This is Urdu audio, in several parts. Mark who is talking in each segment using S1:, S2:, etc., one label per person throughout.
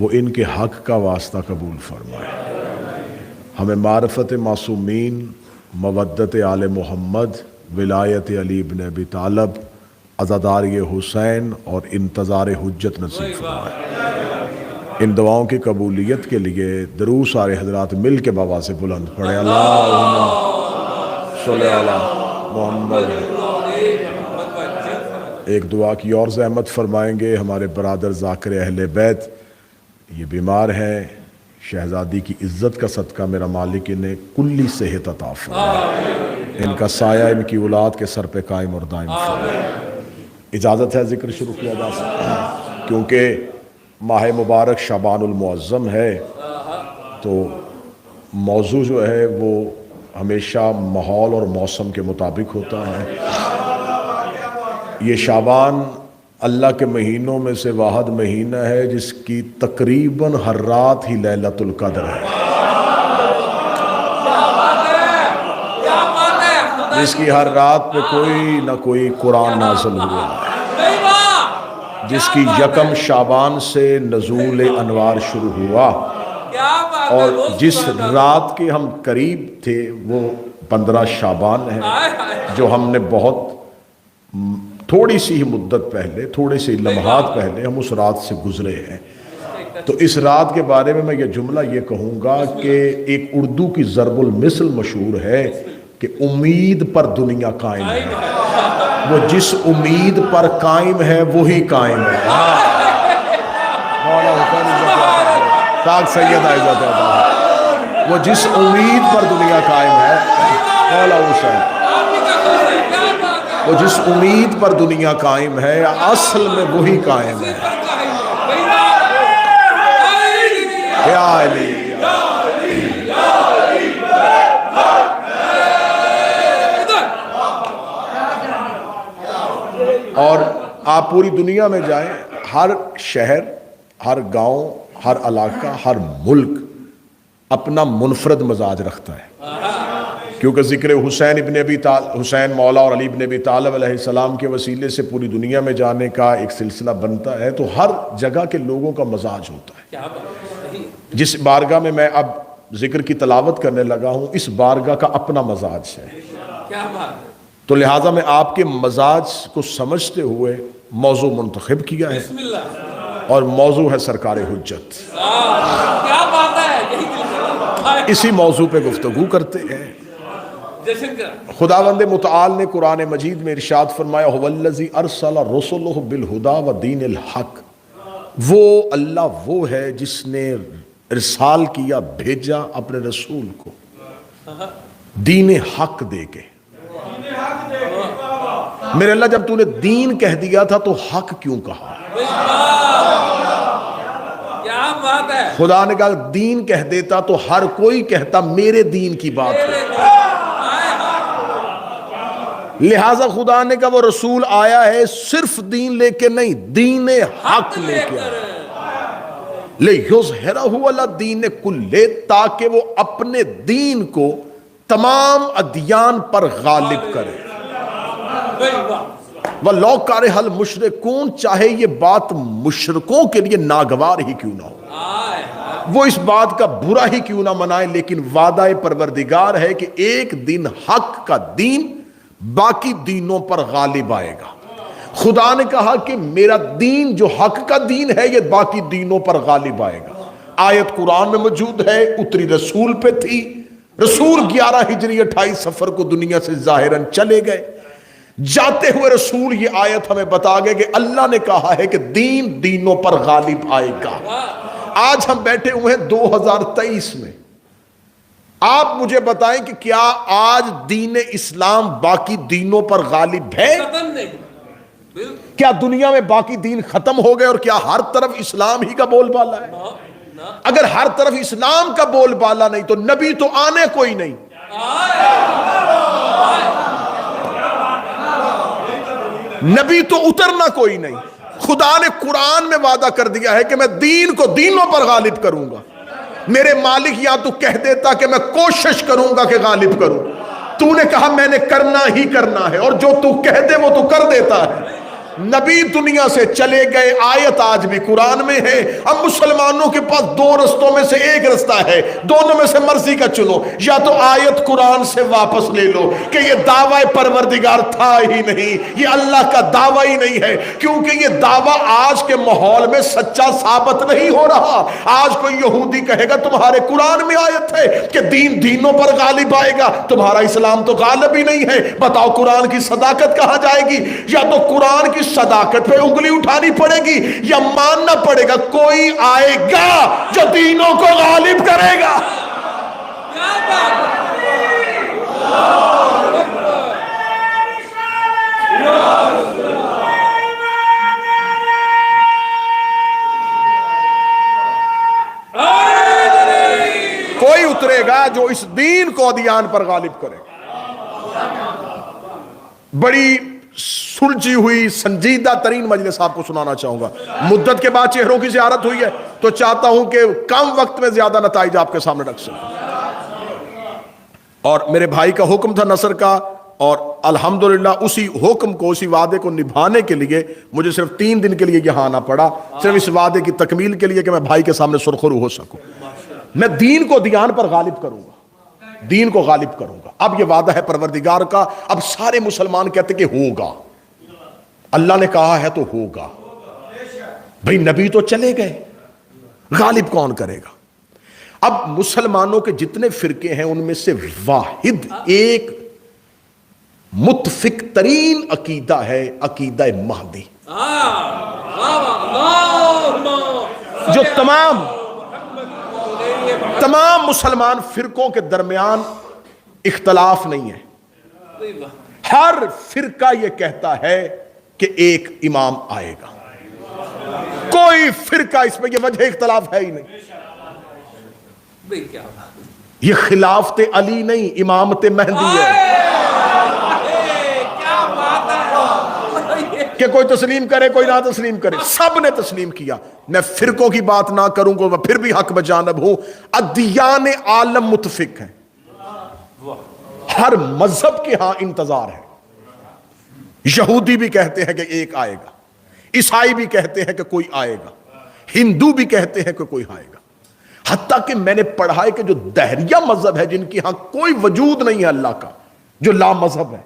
S1: وہ ان کے حق کا واسطہ قبول فرمائے، ہمیں معرفت معصومین، مودت آل محمد، ولایت علی بن ابی طالب، عزاداری حسین اور انتظار حجت نصیب فرمائے۔ ان دعاؤں کی قبولیت کے لیے درود سارے حضرات مل کے بابا سے بلند پڑھیں، اللہم صلی علی محمد۔ ایک دعا کی اور زحمت فرمائیں گے، ہمارے برادر ذاکر اہل بیت یہ بیمار ہیں، شہزادی کی عزت کا صدقہ میرا مالک انہیں کلی صحت عطا فرمائے، ان کا سایہ ان کی اولاد کے سر پہ قائم اور دائم فرمائے۔ اجازت ہے ذکر شروع کیا جا سکتا ہے، کیونکہ ماہ مبارک شعبان المعظم ہے تو موضوع جو ہے وہ ہمیشہ ماحول اور موسم کے مطابق ہوتا ہے۔ یہ شعبان اللہ کے مہینوں میں سے واحد مہینہ ہے جس کی تقریباً ہر رات ہی لیلۃ القدر ہے، جس کی ہر رات پہ کوئی نہ کوئی قرآن نازل ہوا ہے، جس کی یکم شعبان سے نزول انوار شروع ہوا، اور جس رات کے ہم قریب تھے وہ 15 شعبان ہے، جو ہم نے بہت تھوڑی سی ہی مدت پہلے، تھوڑے سے لمحات پہلے ہم اس رات سے گزرے ہیں۔ تو اس رات کے بارے میں یہ جملہ یہ کہوں گا کہ ایک اردو کی ضرب المثل مشہور ہے کہ امید پر دنیا قائم ہے، وہ جس امید پر قائم ہے وہی قائم ہے۔ تاج سید عزت ہے، وہ جس امید پر دنیا قائم ہے، مولا حسین، وہ جس امید پر دنیا قائم ہے اصل میں وہی قائم ہے۔ یا علی اور آپ پوری دنیا میں جائیں، ہر شہر، ہر گاؤں، ہر علاقہ، ہر ملک اپنا منفرد مزاج رکھتا ہے، کیونکہ ذکر حسین ابن ابی طالب، حسین مولا اور علی ابن ابی طالب علیہ السلام کے وسیلے سے پوری دنیا میں جانے کا ایک سلسلہ بنتا ہے، تو ہر جگہ کے لوگوں کا مزاج ہوتا ہے۔ جس بارگاہ میں میں اب ذکر کی تلاوت کرنے لگا ہوں، اس بارگاہ کا اپنا مزاج ہے، تو لہٰذا میں آپ کے مزاج کو سمجھتے ہوئے موضوع منتخب کیا ہے، اور موضوع ہے سرکار حجت۔ اسی موضوع پہ گفتگو کرتے ہیں۔ خداوند متعال نے قرآن مجید میں ارشاد فرمایا هو الذی ارسل رسلہ بالہدی ودین الحق، وہ اللہ وہ ہے جس نے ارسال کیا، بھیجا اپنے رسول کو دین حق دے کے۔ میرے اللہ جب تو نے دین کہہ دیا تھا تو حق کیوں کہا؟ خدا نے کہا دین کہہ دیتا تو ہر کوئی کہتا میرے دین کی بات ہے، لہٰذا خدا نے کہا وہ رسول آیا ہے صرف دین لے کے نہیں، دین حق لے کے آیا، لِیُظْہِرَہُ عَلَى الدِّینِ کُلِّہ، تاکہ وہ اپنے دین کو تمام ادیان پر غالب کرے۔ وَلَوْ کَرِہَ الْمُشْرِکُونَ، چاہے یہ بات مشرکوں کے لیے ناگوار ہی کیوں نہ ہو، وہ اس بات کا برا ہی کیوں نہ منائے، لیکن وعدہ پروردگار ہے کہ ایک دن حق کا دین باقی دینوں پر غالب آئے گا۔ خدا نے کہا کہ میرا دین جو حق کا دین ہے یہ باقی دینوں پر غالب آئے گا۔ آیت قرآن میں موجود ہے، اتری رسول پہ تھی، رسول 11 ہجری 28 صفر کو دنیا سے ظاہراً چلے گئے، جاتے ہوئے رسول یہ آیت ہمیں بتا گئے کہ اللہ نے کہا ہے کہ دین دینوں پر غالب آئے گا۔ آج ہم بیٹھے ہوئے ہیں 2023 میں، آپ مجھے بتائیں کہ کیا آج دین اسلام باقی دینوں پر غالب ہے؟ کیا دنیا میں باقی دین ختم ہو گئے اور کیا ہر طرف اسلام ہی کا بول بالا ہے؟ اگر ہر طرف اسلام کا بول بالا نہیں تو نبی تو آنے کوئی نہیں، نبی تو اترنا کوئی نہیں۔ خدا نے قرآن میں وعدہ کر دیا ہے کہ میں دین کو دینوں پر غالب کروں گا۔ میرے مالک یا تو کہہ دیتا کہ میں کوشش کروں گا کہ غالب کروں، تو نے کہا میں نے کرنا ہی کرنا ہے، اور جو تو کہہ دے وہ تو کر دیتا ہے۔ نبی دنیا سے چلے گئے، آیت آج بھی قرآن میں ہے۔ اب مسلمانوں کے پاس دو رستوں میں سے ایک رستہ ہے، دونوں میں سے مرضی کا چنو، یا تو آیت قرآن سے واپس لے لو کہ یہ دعویٰ پروردگار تھا ہی نہیں، یہ اللہ کا دعویٰ ہی نہیں ہے، کیونکہ یہ دعویٰ آج کے ماحول میں سچا ثابت نہیں ہو رہا۔ آج کوئی یہودی کہے گا تمہارے قرآن میں آیت ہے کہ دین دینوں پر غالب آئے گا، تمہارا اسلام تو غالب ہی نہیں ہے، بتاؤ قرآن کی صداقت کہاں جائے گی؟ یا تو قرآن کی صداقت پہ انگلی اٹھانی پڑے گی یا ماننا پڑے گا کوئی آئے گا جو دینوں کو غالب کرے گا۔ کوئی اترے گا جو اس دین کو ادیان پر غالب کرے گا۔ بڑی سلجھی ہوئی سنجیدہ ترین مجلس آپ کو سنانا چاہوں گا۔ مدت کے بعد چہروں کی زیارت ہوئی ہے تو چاہتا ہوں کہ کم وقت میں زیادہ نتائج آپ کے سامنے رکھ سکوں۔ اور میرے بھائی کا حکم تھا نصر کا، اور الحمدللہ اسی حکم کو، اسی وعدے کو نبھانے کے لیے مجھے صرف 3 دن کے لیے یہاں آنا پڑا، صرف اس وعدے کی تکمیل کے لیے کہ میں بھائی کے سامنے سرخرو ہو سکوں۔ میں دین کو دیان پر غالب کروں گا، دین کو غالب کروں گا۔ اب یہ وعدہ ہے پروردگار کا، اب سارے مسلمان کہتے کہ ہوگا، اللہ نے کہا ہے تو ہوگا۔ بھئی نبی تو چلے گئے، غالب کون کرے گا؟ اب مسلمانوں کے جتنے فرقے ہیں ان میں سے واحد ایک متفق ترین عقیدہ ہے، عقیدہ مہدی، جو تمام مسلمان فرقوں کے درمیان اختلاف نہیں ہے۔ ہر فرقہ یہ کہتا ہے کہ ایک امام آئے گا، کوئی فرقہ اس میں یہ وجہ اختلاف ہے ہی نہیں۔ یہ خلافت علی نہیں، امامت مہدی ہے۔ کہ کوئی تسلیم کرے کوئی نہ تسلیم کرے، سب نے تسلیم کیا۔ میں فرقوں کی بات نہ کروں گا، میں پھر بھی حق بجانب ہوں۔ ادیان عالم متفق ہیں، ہر مذہب کے ہاں انتظار ہے۔ یہودی بھی کہتے ہیں کہ ایک آئے گا، عیسائی بھی کہتے ہیں کہ کوئی آئے گا، ہندو بھی کہتے ہیں کہ کوئی آئے گا۔ حتیٰ کہ میں نے پڑھا ہے کہ جو دہریہ مذہب ہے، جن کی ہاں کوئی وجود نہیں ہے اللہ کا، جو لا مذہب ہے،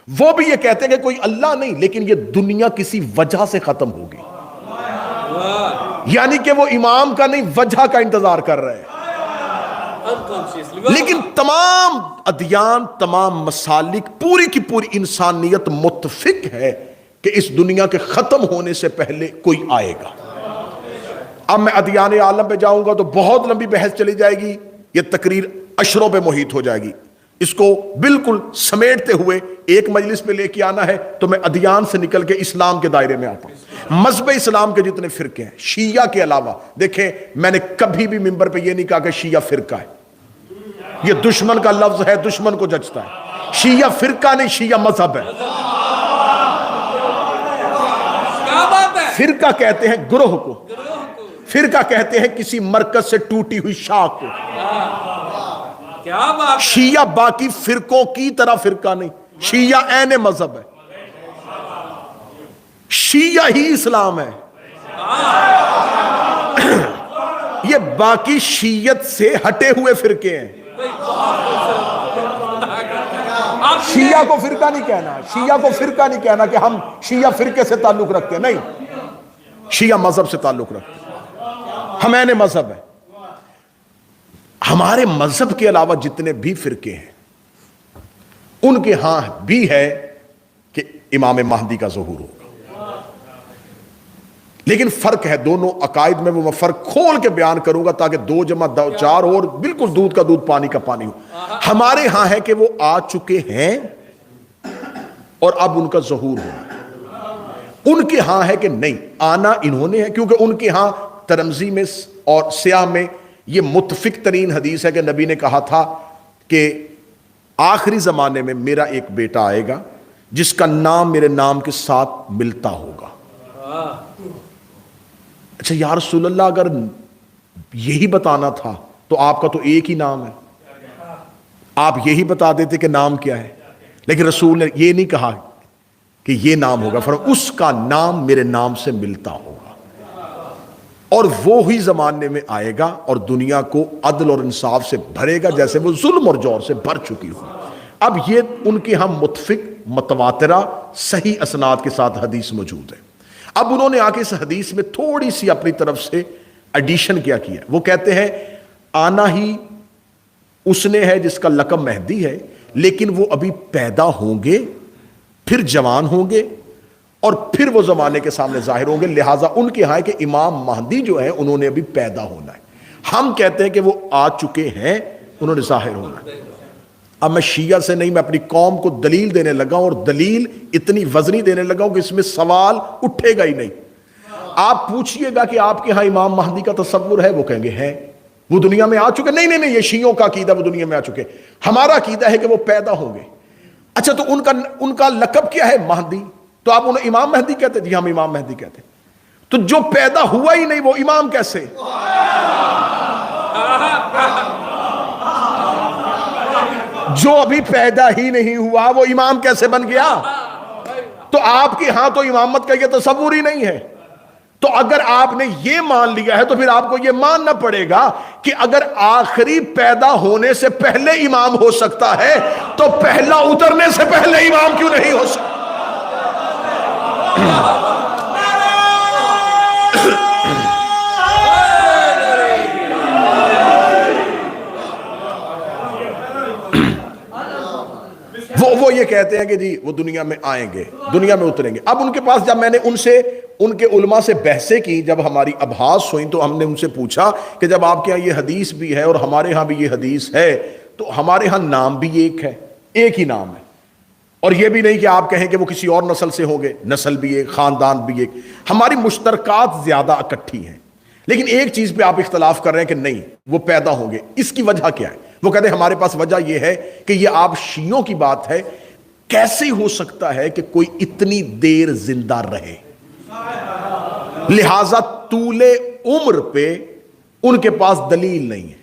S1: وہ بھی یہ کہتے ہیں کہ کوئی اللہ نہیں، لیکن یہ دنیا کسی وجہ سے ختم ہوگی۔ یعنی کہ وہ امام کا نہیں، وجہ کا انتظار کر رہے ہیں۔ لیکن تمام ادیان، تمام مسالک، پوری کی پوری انسانیت متفق ہے کہ اس دنیا کے ختم ہونے سے پہلے کوئی آئے گا۔ اب میں ادیان عالم پہ جاؤں گا تو بہت لمبی بحث چلی جائے گی، یہ تقریر اشروں پہ محیط ہو جائے گی۔ اس کو بالکل سمیٹتے ہوئے ایک مجلس پہ لے کے آنا ہے تو میں ادیان سے نکل کے اسلام کے دائرے میں آتا ہوں۔ مذہب اسلام کے جتنے فرقے ہیں، شیعہ کے علاوہ، دیکھیں میں نے کبھی بھی منبر پہ یہ نہیں کہا کہ شیعہ فرقہ ہے، یہ دشمن کا لفظ ہے، دشمن کو جچتا ہے۔ شیعہ فرقہ نہیں، شیعہ مذہب ہے۔ فرقہ کہتے ہیں گروہ کو، فرقہ کہتے ہیں کسی مرکز سے ٹوٹی ہوئی شاخ کو۔ شیعہ باقی فرقوں کی طرح فرقہ نہیں، شیعہ عین مذہب ہے، شیعہ ہی اسلام ہے۔ یہ باقی شیعت سے ہٹے ہوئے فرقے ہیں۔ شیعہ کو فرقہ نہیں کہنا، شیعہ کو فرقہ نہیں کہنا کہ ہم شیعہ فرقے سے تعلق رکھتے ہیں، نہیں، شیعہ مذہب سے تعلق رکھتے ہیں، ہم عین مذہب ہے۔ ہمارے مذہب کے علاوہ جتنے بھی فرقے ہیں ان کے ہاں بھی ہے کہ امام مہدی کا ظہور ہوگا، لیکن فرق ہے دونوں عقائد میں۔ وہ میں فرق کھول کے بیان کروں گا تاکہ 2 جمع 2 4 اور بالکل دودھ کا دودھ پانی کا پانی ہو۔ ہمارے ہاں ہے کہ وہ آ چکے ہیں اور اب ان کا ظہور ہو، ان کے ہاں ہے کہ نہیں، آنا انہوں نے ہے، کیونکہ ان کے ہاں ترمذی میں اور سیاہ میں یہ متفق ترین حدیث ہے کہ نبی نے کہا تھا کہ آخری زمانے میں میرا ایک بیٹا آئے گا جس کا نام میرے نام کے ساتھ ملتا ہوگا۔ اچھا یا رسول اللہ، اگر یہی بتانا تھا تو آپ کا تو ایک ہی نام ہے، آپ یہی بتا دیتے کہ نام کیا ہے، لیکن رسول نے یہ نہیں کہا کہ یہ نام ہوگا، فرمایا اس کا نام میرے نام سے ملتا ہوگا، اور وہی زمانے میں آئے گا اور دنیا کو عدل اور انصاف سے بھرے گا جیسے وہ ظلم اور جور سے بھر چکی ہو۔ اب یہ ان کے ہم متفق متواترہ صحیح اسناد کے ساتھ حدیث موجود ہے۔ اب انہوں نے آ کے اس حدیث میں تھوڑی سی اپنی طرف سے ایڈیشن کیا ہے، وہ کہتے ہیں آنا ہی اس نے ہے جس کا لقب مہدی ہے، لیکن وہ ابھی پیدا ہوں گے، پھر جوان ہوں گے، اور پھر وہ زمانے کے سامنے ظاہر ہوں گے، لہٰذا ان کے ہاں کہ امام مہدی جو ہے انہوں نے ابھی پیدا ہونا ہے۔ ہم کہتے ہیں کہ وہ آ چکے ہیں، انہوں نے ظاہر ہونا ہے۔ اب میں شیعہ سے نہیں، میں اپنی قوم کو دلیل دینے لگا ہوں، اور دلیل اتنی وزنی دینے لگا ہوں کہ اس میں سوال اٹھے گا ہی نہیں۔ آپ پوچھئے گا کہ آپ کے ہاں امام مہدی کا تصور ہے، وہ کہیں گے ہے، وہ دنیا میں آ چکے۔ نہیں نہیں نہیں، یہ شیعوں کا عقیدہ وہ دنیا میں آ چکے، ہمارا عقیدہ ہے کہ وہ پیدا ہوں گے۔ اچھا تو ان کا لقب کیا ہے؟ مہدی۔ تو آپ انہیں امام مہدی کہتے؟ جی ہم امام مہدی کہتے ہیں۔ تو جو پیدا ہوا ہی نہیں وہ امام کیسے؟ جو ابھی پیدا ہی نہیں ہوا وہ امام کیسے بن گیا؟ تو آپ کے ہاں تو امامت کا یہ تصور ہی نہیں ہے۔ تو اگر آپ نے یہ مان لیا ہے تو پھر آپ کو یہ ماننا پڑے گا کہ اگر آخری پیدا ہونے سے پہلے امام ہو سکتا ہے تو پہلا اترنے سے پہلے امام کیوں نہیں ہو سکتا؟ وہ یہ کہتے ہیں کہ جی وہ دنیا میں آئیں گے، دنیا میں اتریں گے۔ اب ان کے پاس جب میں نے ان کے علماء سے بحثیں کی، جب ہماری ابحاث ہوئیں تو ہم نے ان سے پوچھا کہ جب آپ کے ہاں یہ حدیث بھی ہے اور ہمارے ہاں بھی یہ حدیث ہے تو ہمارے ہاں نام بھی ایک ہے، ایک ہی نام ہے، اور یہ بھی نہیں کہ آپ کہیں کہ وہ کسی اور نسل سے ہوں گے، نسل بھی ایک، خاندان بھی ایک، ہماری مشترکات زیادہ اکٹھی ہیں، لیکن ایک چیز پہ آپ اختلاف کر رہے ہیں کہ نہیں وہ پیدا ہوں گے۔ اس کی وجہ کیا ہے؟ وہ کہتے ہیں ہمارے پاس وجہ یہ ہے کہ یہ آپ شیعوں کی بات ہے، کیسے ہو سکتا ہے کہ کوئی اتنی دیر زندہ رہے؟ لہذا طول عمر پہ ان کے پاس دلیل نہیں ہے۔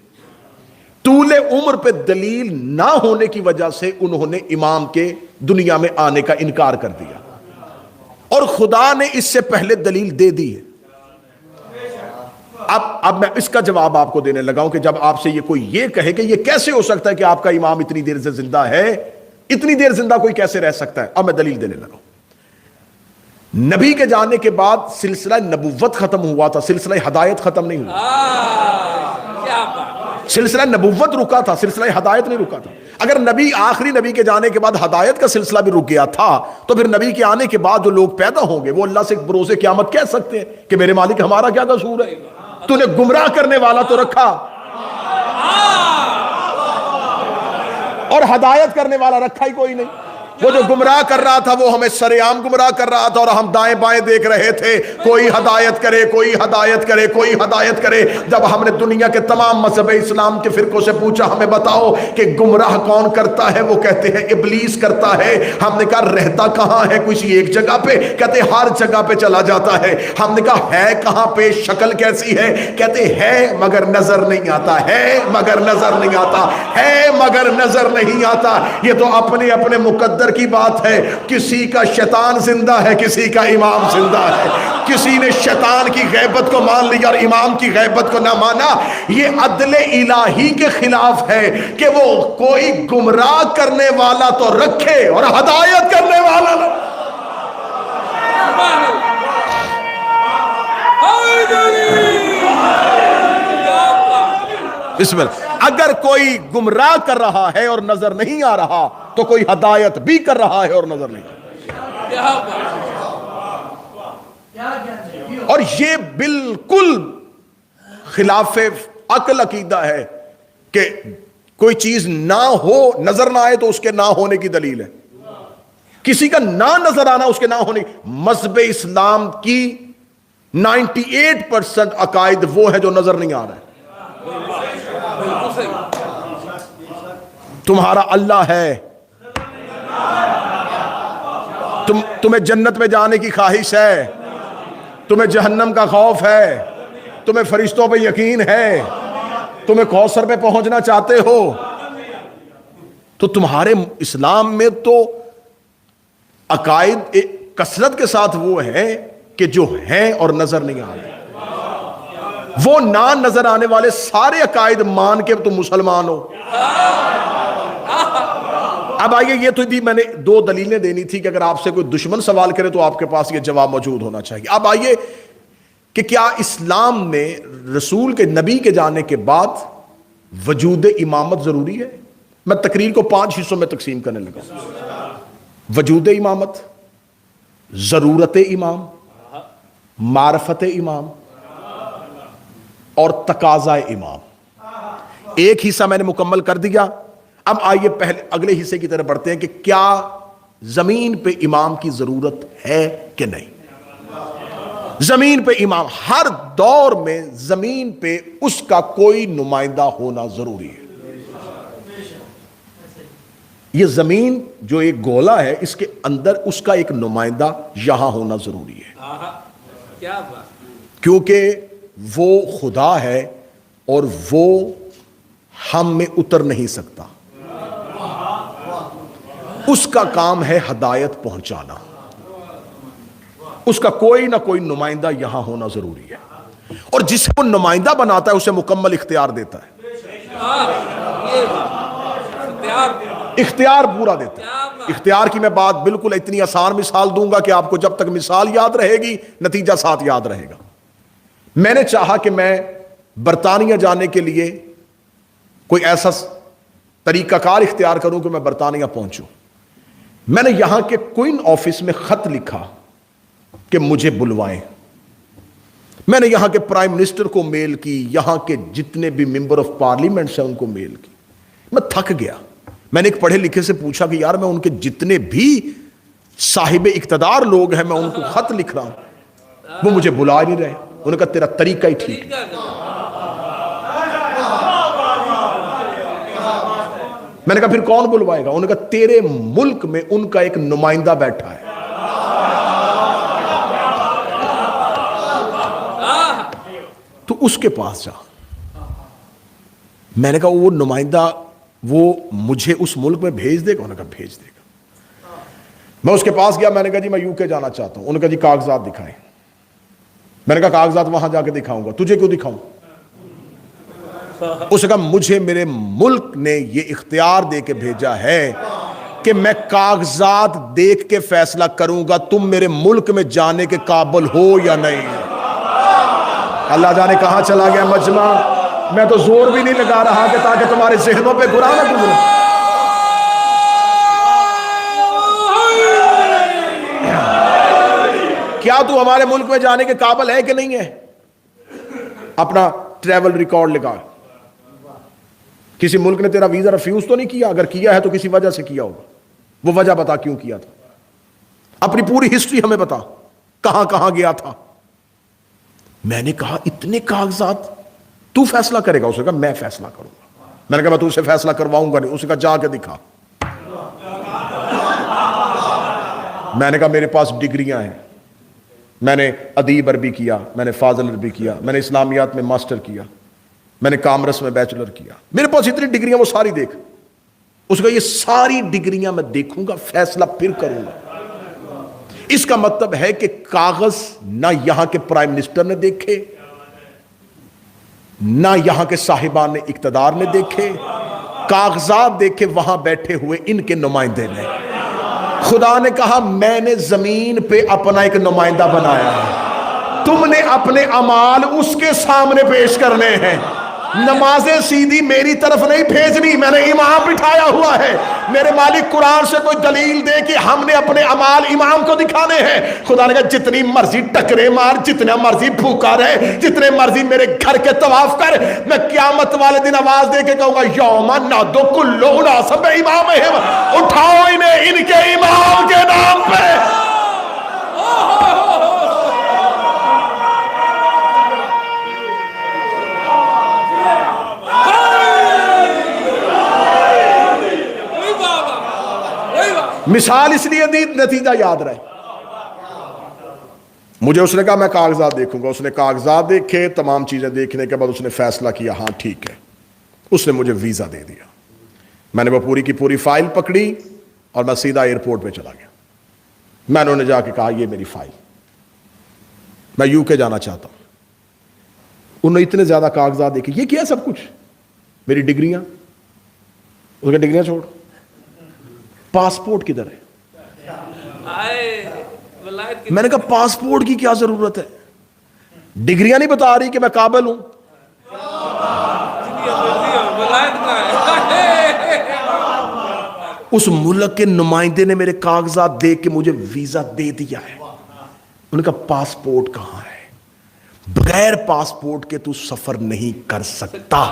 S1: طول عمر پہ دلیل نہ ہونے کی وجہ سے انہوں نے امام کے دنیا میں آنے کا انکار کر دیا، اور خدا نے اس سے پہلے دلیل دے دی ہے۔ اب میں اس کا جواب آپ کو دینے لگا ہوں کہ جب آپ سے یہ کوئی یہ کہے کہ یہ کیسے ہو سکتا ہے کہ آپ کا امام اتنی دیر سے زندہ ہے، اتنی دیر زندہ کوئی کیسے رہ سکتا ہے؟ اب میں دلیل دینے لگا ہوں۔ نبی کے جانے کے بعد سلسلہ نبوت ختم ہوا تھا، سلسلہ ہدایت ختم نہیں ہوا۔ سلسلہ نبوت رکا تھا، سلسلہ ہدایت نہیں رکا تھا۔ اگر آخری نبی کے جانے کے بعد ہدایت کا سلسلہ بھی رک گیا تھا تو پھر نبی کے آنے کے بعد جو لوگ پیدا ہوں گے وہ اللہ سے بروز قیامت کہہ سکتے ہیں کہ میرے مالک ہمارا کیا قصور ہے، تو نے گمراہ کرنے والا تو رکھا اور ہدایت کرنے والا رکھا ہی کوئی نہیں۔ وہ جو گمراہ کر رہا تھا وہ ہمیں سر عام گمراہ کر رہا تھا، اور ہم دائیں بائیں دیکھ رہے تھے، کوئی ہدایت کرے، کوئی ہدایت کرے، کوئی ہدایت کرے۔ جب ہم نے دنیا کے تمام مذہب اسلام کے فرقوں سے پوچھا ہمیں بتاؤ کہ گمراہ کون کرتا ہے، وہ کہتے ہیں ابلیس کرتا ہے۔ ہم نے کہا رہتا کہاں ہے کسی ایک جگہ پہ؟ کہتے ہر جگہ پہ چلا جاتا ہے۔ ہم نے کہا ہے کہاں پہ، شکل کیسی ہے؟ کہتے ہے مگر نظر نہیں آتا، ہے مگر نظر نہیں آتا، ہے مگر نظر نہیں آتا۔ یہ تو اپنے اپنے مقدر کی بات ہے، کسی کا شیطان زندہ ہے، کسی کا امام زندہ ہے۔ کسی نے شیطان کی غیبت کو مان لیا اور امام کی غیبت کو نہ مانا۔ یہ عدل الہی کے خلاف ہے کہ وہ کوئی گمراہ کرنے والا تو رکھے اور ہدایت کرنے والا نہ۔ بسم اللہ۔ اگر کوئی گمراہ کر رہا ہے اور نظر نہیں آ رہا تو کوئی ہدایت بھی کر رہا ہے اور نظر نہیں آ رہا۔ اور یہ بالکل خلاف عقل عقیدہ ہے کہ کوئی چیز نہ ہو، نظر نہ آئے تو اس کے نہ ہونے کی دلیل ہے۔ کسی کا نہ نظر آنا اس کے نہ ہونے۔ مذہب اسلام کی 98% عقائد وہ ہے جو نظر نہیں آ رہا ہے۔ تمہارا اللہ ہے، تمہیں جنت میں جانے کی خواہش ہے، تمہیں جہنم کا خوف ہے، تمہیں فرشتوں پہ یقین ہے، تمہیں کوثر پہ پہنچنا چاہتے ہو، تو تمہارے اسلام میں تو عقائد کثرت کے ساتھ وہ ہیں کہ جو ہیں اور نظر نہیں آ رہے. وہ نہ نظر آنے والے سارے عقائد مان کے تم مسلمان ہو. اب آئیے, یہ تو بھی میں نے 2 دلیلیں دینی تھی کہ اگر آپ سے کوئی دشمن سوال کرے تو آپ کے پاس یہ جواب موجود ہونا چاہیے. اب آئیے کہ کیا اسلام میں رسول کے نبی کے جانے کے بعد وجود امامت ضروری ہے؟ میں تقریر کو 5 حصوں میں تقسیم کرنے لگا. وجود امامت, ضرورت امام, معرفت امام اور تقاضا امام. ایک حصہ میں نے مکمل کر دیا. اب آئیے پہلے اگلے حصے کی طرف بڑھتے ہیں کہ کیا زمین پہ امام کی ضرورت ہے کہ نہیں. زمین پہ امام, ہر دور میں زمین پہ اس کا کوئی نمائندہ ہونا ضروری ہے. یہ زمین جو ایک گولا ہے, اس کے اندر اس کا ایک نمائندہ یہاں ہونا ضروری ہے, کیونکہ وہ خدا ہے اور وہ ہم میں اتر نہیں سکتا. اس کا کام ہے ہدایت پہنچانا. اس کا کوئی نہ کوئی نمائندہ یہاں ہونا ضروری ہے, اور جسے وہ نمائندہ بناتا ہے اسے مکمل اختیار دیتا ہے, اختیار پورا دیتا ہے. اختیار کی میں بات بالکل اتنی آسان مثال دوں گا کہ آپ کو جب تک مثال یاد رہے گی نتیجہ ساتھ یاد رہے گا. میں نے چاہا کہ میں برطانیہ جانے کے لیے کوئی ایسا طریقہ کار اختیار کروں کہ میں برطانیہ پہنچوں. میں نے یہاں کے کوئن آفس میں خط لکھا کہ مجھے بلوائیں. میں نے یہاں کے پرائم منسٹر کو میل کی, یہاں کے جتنے بھی ممبر آف پارلیمنٹ ہیں ان کو میل کی. میں تھک گیا. میں نے ایک پڑھے لکھے سے پوچھا کہ یار میں ان کے جتنے بھی صاحب اقتدار لوگ ہیں میں ان کو خط لکھ رہا ہوں, وہ مجھے بلا نہیں رہے. انہوں نے کہا تیرا طریقہ ہی ٹھیک ہے. میں نے کہا پھر کون بلوائے گا؟ انہوں نے کہا تیرے ملک میں ان کا ایک نمائندہ بیٹھا ہے, تو اس کے پاس جا. میں نے کہا وہ نمائندہ وہ مجھے اس ملک میں بھیج دے گا؟ انہوں نے کہا بھیج دے گا. میں اس کے پاس گیا. میں نے کہا جی میں UK جانا چاہتا ہوں. انہوں نے کہا جی کاغذات دکھائیں. میں نے کہا کاغذات وہاں جا کے دکھاؤں گا. تجھے کیوں دکھاؤں؟ اس نے کہا مجھے میرے ملک نے یہ اختیار دے کے بھیجا ہے کہ میں کاغذات دیکھ کے فیصلہ کروں گا تم میرے ملک میں جانے کے قابل ہو یا نہیں. اللہ جانے کہاں چلا گیا مجمع. میں تو زور بھی نہیں لگا رہا کہ تاکہ تمہارے ذہنوں پہ برا نہ گزرے. کیا تو ہمارے ملک میں جانے کے قابل ہے کہ نہیں ہے؟ اپنا ٹریول ریکارڈ لگا. کسی ملک نے تیرا ویزا ریفیوز تو نہیں کیا؟ اگر کیا ہے تو کسی وجہ سے کیا ہوگا. وہ وجہ بتا کیوں کیا تھا. اپنی پوری ہسٹری ہمیں بتا, کہاں کہاں گیا تھا. میں نے کہا اتنے کاغذات تو فیصلہ کرے گا؟ اس نے کہا میں فیصلہ کروں گا. میں نے کہا میں تو اسے فیصلہ کرواؤں گا نہیں. اس نے کہا جا کے دکھا. میں نے کہا میرے پاس ڈگریاں ہیں, میں نے ادیب عربی کیا, میں نے فاضل عربی کیا, میں نے اسلامیات میں ماسٹر کیا, میں نے کامرس میں بیچلر کیا, میرے پاس اتنی ڈگریاں وہ ساری دیکھ. اس کا یہ ساری ڈگریاں میں دیکھوں گا, فیصلہ پھر کروں گا. اس کا مطلب ہے کہ کاغذ نہ یہاں کے پرائم منسٹر نے دیکھے, نہ یہاں کے صاحبان اقتدار نے دیکھے, کاغذات دیکھے وہاں بیٹھے ہوئے ان کے نمائندے نے. خدا نے کہا میں نے زمین پہ اپنا ایک نمائندہ بنایا ہے, تم نے اپنے اعمال اس کے سامنے پیش کرنے ہیں. نمازیں سیدھی میری طرف نہیں بھیجنی, میں نے امام بٹھایا ہوا ہے. میرے مالک قرآن سے کوئی دلیل دے کہ ہم نے اپنے اعمال امام کو دکھانے ہیں. خدا نے کہا جتنی مرضی ٹکرے مار, جتنا مرضی بھوکا رہے, جتنے مرضی میرے گھر کے طواف کر, میں قیامت والے دن آواز دے کے کہوں گا یوم نادو کل اناس بامامہم, اٹھاؤ انہیں ان کے امام کے نام پہ. مثال اس لیے دی نتیجہ یاد رہے. مجھے اس نے کہا میں کاغذات دیکھوں گا. اس نے کاغذات دیکھے, تمام چیزیں دیکھنے کے بعد اس نے فیصلہ کیا ہاں ٹھیک ہے. اس نے مجھے ویزا دے دیا. میں نے وہ پوری کی پوری فائل پکڑی اور میں سیدھا ایئرپورٹ پہ چلا گیا. میں انہوں نے جا کے کہا یہ میری فائل، میں یو کے جانا چاہتا ہوں۔ انہوں نے اتنے زیادہ کاغذات دیکھے، یہ کیا سب کچھ؟ میری ڈگریاں، اس کے ڈگریاں چھوڑ، پاسپورٹ کدھر ہے؟ میں نے کہا پاسپورٹ کی کیا ضرورت ہے؟ ڈگریاں نہیں بتا رہی کہ میں قابل ہوں۔ اس ملک کے نمائندے نے میرے کاغذات دیکھ کے مجھے ویزا دے دیا ہے۔ انہوں نے کہا پاسپورٹ کہاں ہے؟ بغیر پاسپورٹ کے تو سفر نہیں کر سکتا۔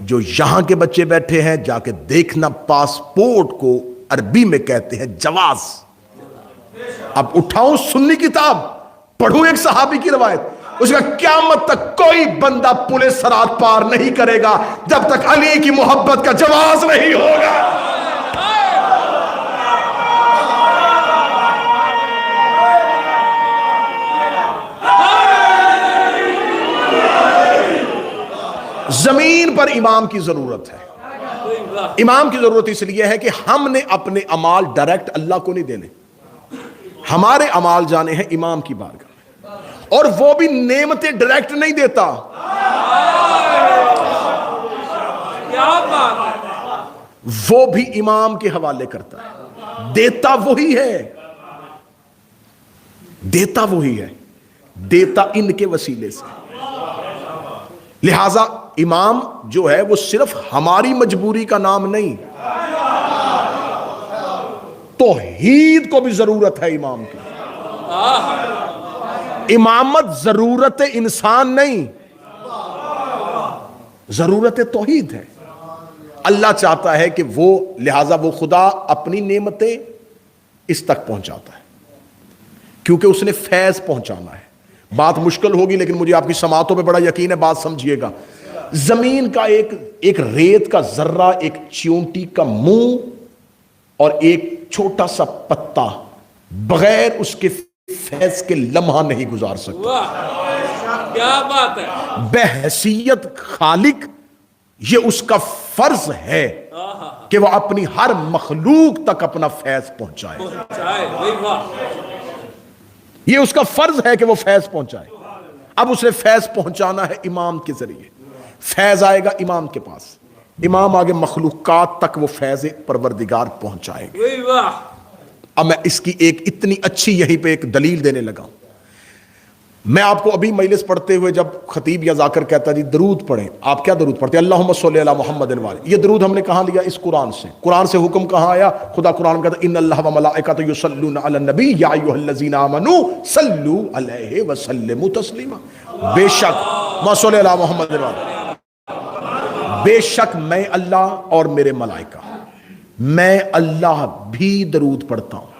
S1: جو یہاں کے بچے بیٹھے ہیں جا کے دیکھنا، پاسپورٹ کو عربی میں کہتے ہیں جواز۔ اب اٹھاؤں سنی کتاب پڑھوں ایک صحابی کی روایت، اس کا قیامت تک کوئی بندہ پولیس سرات پار نہیں کرے گا جب تک علی کی محبت کا جواز نہیں ہوگا۔ زمین پر امام کی ضرورت ہے۔ امام کی ضرورت اس لیے ہے کہ ہم نے اپنے اعمال ڈائریکٹ اللہ کو نہیں دینے، ہمارے اعمال جانے ہیں امام کی بارگاہ میں، اور وہ بھی نعمتیں ڈائریکٹ نہیں دیتا، وہ بھی امام کے حوالے کرتا ہے۔ دیتا وہی ہے، دیتا وہی ہے، دیتا ان کے وسیلے سے۔ لہذا امام جو ہے وہ صرف ہماری مجبوری کا نام نہیں، توحید کو بھی ضرورت ہے امام کی۔ امامت ضرورت انسان نہیں، ضرورت توحید ہے۔ اللہ چاہتا ہے کہ وہ، لہذا وہ خدا اپنی نعمتیں اس تک پہنچاتا ہے کیونکہ اس نے فیض پہنچانا ہے۔ بات مشکل ہوگی لیکن مجھے آپ کی سماعتوں پہ بڑا یقین ہے، بات سمجھیے گا۔ زمین کا ایک ریت کا ذرہ، ایک چیونٹی کا منہ اور ایک چھوٹا سا پتا بغیر اس کے فیض کے لمحہ نہیں گزار سکتا۔
S2: کیا بات ہے!
S1: بحیثیت خالق یہ اس کا فرض ہے کہ وہ اپنی ہر مخلوق تک اپنا فیض پہنچائے۔ یہ اس کا فرض ہے کہ وہ فیض پہنچائے۔ اب اسے فیض پہنچانا ہے امام کے ذریعے۔ فیض آئے گا امام کے پاس، امام آگے مخلوقات تک وہ فیض پروردگار پہنچائے گا۔ اب میں اس کی ایک اتنی اچھی یہیں پہ ایک دلیل دینے لگا ہوں۔ میں آپ کو ابھی مجلس پڑھتے ہوئے جب خطیب یا ذاکر کہتا جی درود پڑھیں، آپ کیا درود پڑھتے ہیں؟ اللہم صلی علی محمد وعلی۔ یہ درود ہم نے کہاں لیا؟ اس قرآن سے۔ قرآن سے حکم کہاں آیا؟ خدا قرآن میں کہتا ہے ان اللہ و ملائکۃ یصلون علی النبی یا ایھا الذین آمنوا صلوا علیہ وسلموا تسلیما۔ بے شک صلی علی محمد وعلی، بے شک میں اللہ اور میرے ملائکہ، میں اللہ بھی درود پڑھتا ہوں۔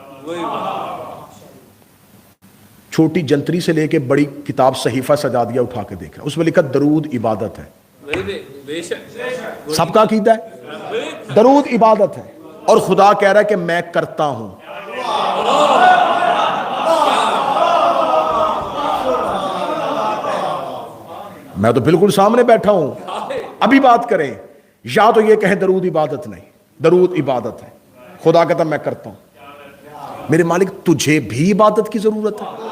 S1: چھوٹی جنتری سے لے کے بڑی کتاب صحیفہ سجادیہ اٹھا کے دیکھ رہا، اس میں لکھا درود عبادت ہے۔ سب کا عقیدہ ہے درود عبادت ہے، اور خدا کہہ رہا ہے کہ میں کرتا ہوں۔ میں تو بالکل سامنے بیٹھا ہوں، ابھی بات کریں، یا تو یہ کہیں درود عبادت نہیں، درود عبادت ہے۔ خدا کہتا میں کرتا ہوں۔ میرے مالک تجھے بھی عبادت کی ضرورت ہے،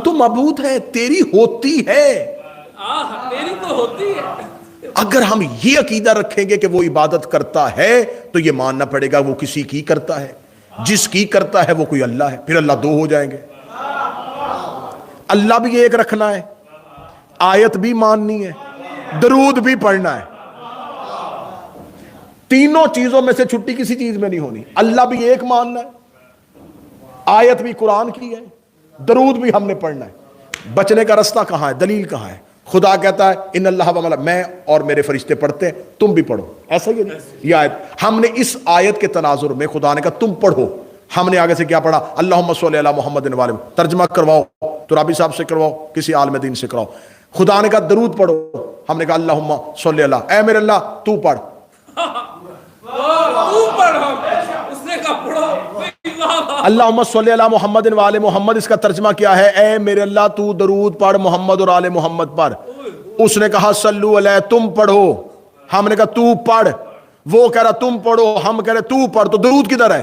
S1: تو معبود ہے، تیری ہوتی ہے،
S2: تیری تو ہوتی ہے۔
S1: اگر ہم یہ عقیدہ رکھیں گے کہ وہ عبادت کرتا ہے تو یہ ماننا پڑے گا وہ کسی کی کرتا ہے، جس کی کرتا ہے وہ کوئی اللہ ہے، پھر اللہ دو ہو جائیں گے۔ اللہ بھی ایک رکھنا ہے، آیت بھی ماننی ہے، درود بھی پڑھنا ہے۔ تینوں چیزوں میں سے چھٹی کسی چیز میں نہیں ہونی۔ اللہ بھی ایک ماننا ہے، آیت بھی قرآن کی ہے، درود بھی ہم نے پڑھنا ہے۔ بچنے کا رستہ کہاں ہے؟ دلیل کہاں ہے؟ خدا کہتا ہے ان اللہ و ملائکۃ، میں اور میرے فرشتے پڑھتے ہیں، تم بھی پڑھو۔ ایسا ہی ہے یہ آیت۔ ہم نے اس آیت کے تناظر میں خدا نے کہا تم پڑھو، ہم نے آگے سے کیا پڑھا؟ اللہم صلی علی محمد وعلی۔ ترجمہ کرواؤ، ترابی صاحب سے کرواؤ، کسی عالم دین سے کراؤ۔ خدا نے کہا درود پڑھو، ہم نے کہا اللہم صلی اللہ، اے میرے اللہ تو پڑھ۔ اللہم صلی علی محمد وعلی محمد، اس کا ترجمہ کیا ہے؟ اے میرے اللہ تو درود پڑھ محمد اور آل محمد پر۔ اس نے کہا صلو علیہ، تم پڑھو، ہم نے کہا تو پڑھ۔ وہ کہہ رہا تم پڑھو، ہم کہہ رہے تو پڑھ، تو درود کدھر ہے؟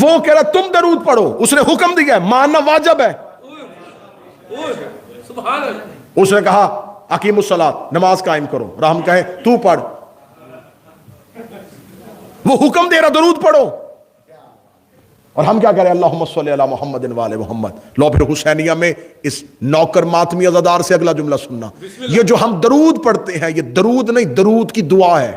S1: وہ کہہ رہا تم درود پڑھو، اس نے حکم دیا ہے، ماننا واجب ہے۔
S2: سبحان اللہ۔
S1: اس نے کہا اقیم الصلاۃ، نماز قائم کرو، اور ہم کہیں تو پڑھ، وہ حکم دے رہا درود پڑھو، اور ہم کیا کریں؟ اللہم صلی علی محمد وآل محمد۔ لو پھر حسینیہ میں اس نوکر ماتمی عزادار سے اگلا جملہ سننا، یہ جو ہم درود پڑھتے ہیں یہ درود نہیں، درود کی دعا ہے۔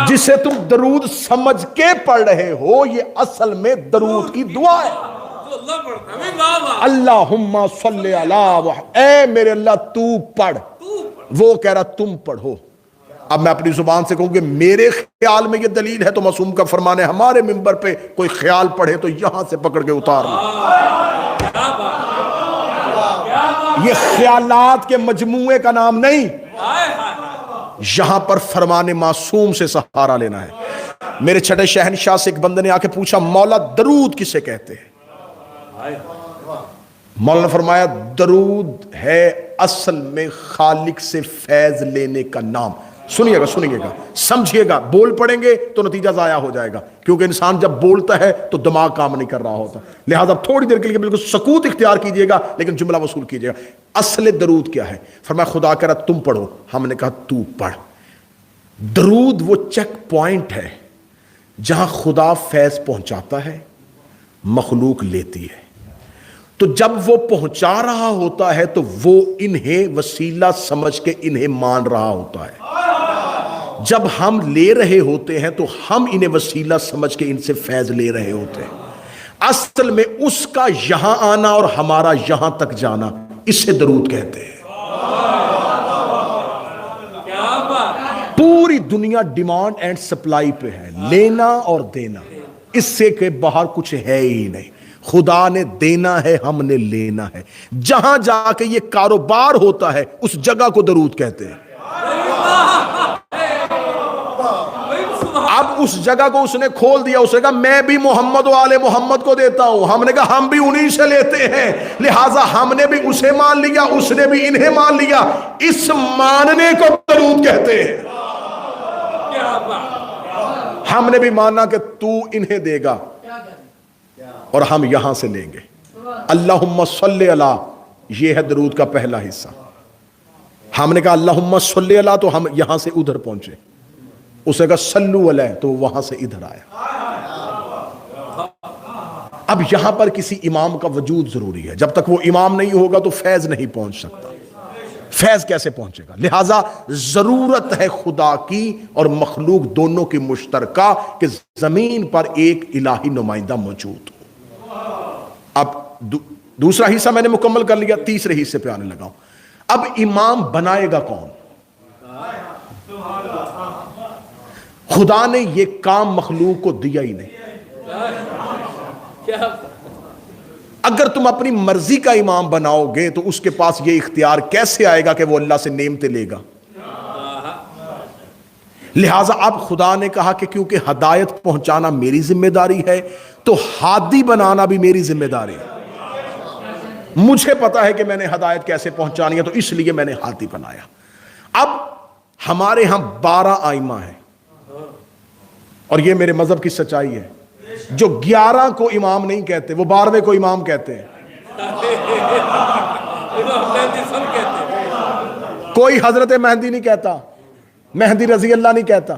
S1: جسے تم درود سمجھ کے پڑھ رہے ہو یہ اصل میں درود کی دعا ہے۔
S2: جو اللہ پڑھتا ہے بھائی، واہ واہ۔
S1: اللہم صلی علی، اے میرے اللہ تو پڑھ، وہ کہہ رہا تم پڑھو۔ اب میں اپنی زبان سے کہوں کہ میرے خیال میں یہ دلیل ہے تو معصوم کا فرمان ہے ہمارے منبر پہ کوئی خیال پڑھے تو یہاں سے پکڑ کے اتار لو۔ یہ خیالات کے مجموعے کا نام نہیں، یہاں پر فرمان معصوم سے سہارا لینا ہے۔ میرے چھٹے شہنشاہ سے ایک بندے نے آ کے پوچھا مولا درود کسے کہتے ہیں؟ مولا نے فرمایا درود ہے اصل میں خالق سے فیض لینے کا نام۔ سنیے گا سنیے گا سمجھیے گا، بول پڑیں گے تو نتیجہ ضائع ہو جائے گا، کیونکہ انسان جب بولتا ہے تو دماغ کام نہیں کر رہا ہوتا، لہٰذا تھوڑی دیر کے لیے بالکل سکوت اختیار کیجئے گا لیکن جملہ وصول کیجئے گا۔ اصل درود کیا ہے؟ فرمایا خدا کہہ رہا تم پڑھو، ہم نے کہا تو پڑھ۔ درود وہ چیک پوائنٹ ہے جہاں خدا فیض پہنچاتا ہے، مخلوق لیتی ہے، تو جب وہ پہنچا رہا ہوتا ہے تو وہ انہیں وسیلہ سمجھ کے انہیں مان رہا ہوتا ہے، جب ہم لے رہے ہوتے ہیں تو ہم انہیں وسیلہ سمجھ کے ان سے فیض لے رہے ہوتے ہیں۔ اصل میں اس کا یہاں آنا اور ہمارا یہاں تک جانا، اسے درود کہتے ہیں۔ پوری دنیا ڈیمانڈ اینڈ سپلائی پہ ہے، لینا اور دینا، اس سے کہ باہر کچھ ہے ہی نہیں۔ خدا نے دینا ہے، ہم نے لینا ہے، جہاں جا کے یہ کاروبار ہوتا ہے اس جگہ کو درود کہتے ہیں۔ اب اس جگہ کو اس نے کھول دیا، اس نے کہا میں بھی محمد و آل محمد کو دیتا ہوں، ہم نے کہا ہم بھی انہی سے لیتے ہیں، لہٰذا ہم نے بھی اسے مان لیا، اس نے بھی انہیں مان لیا، اس ماننے کو درود کہتے ہیں۔ ہم نے بھی مانا کہ تو انہیں دے گا اور ہم یہاں سے لیں گے۔ اللہم صلی علی، یہ ہے درود کا پہلا حصہ۔ ہم نے کہا اللہم صلی علی تو ہم یہاں سے ادھر پہنچے، اس نے کہا صلو علیہ تو وہاں سے ادھر آیا۔ اب یہاں پر کسی امام کا وجود ضروری ہے، جب تک وہ امام نہیں ہوگا تو فیض نہیں پہنچ سکتا۔ فیض کیسے پہنچے گا؟ لہٰذا ضرورت ہے خدا کی اور مخلوق دونوں کی مشترکہ کہ زمین پر ایک الہی نمائندہ موجود ہو۔ اب دوسرا حصہ میں نے مکمل کر لیا، تیسرے حصے پہ آنے لگا ہوں۔ اب امام بنائے گا کون؟ خدا نے یہ کام مخلوق کو دیا ہی نہیں۔ اگر تم اپنی مرضی کا امام بناؤ گے تو اس کے پاس یہ اختیار کیسے آئے گا کہ وہ اللہ سے نعمتیں لے گا؟ لہٰذا اب خدا نے کہا کہ کیونکہ ہدایت پہنچانا میری ذمہ داری ہے تو ہادی بنانا بھی میری ذمہ داری ہے۔ مجھے پتا ہے کہ میں نے ہدایت کیسے پہنچانی ہے، تو اس لیے میں نے ہادی بنایا۔ اب ہمارے ہاں 12 ائمہ ہیں، اور یہ میرے مذہب کی سچائی ہے، جو 11 کو امام نہیں کہتے وہ 12ویں کو امام کہتے ہیں۔ کوئی حضرت مہدی نہیں کہتا، مہدی رضی اللہ نہیں کہتا،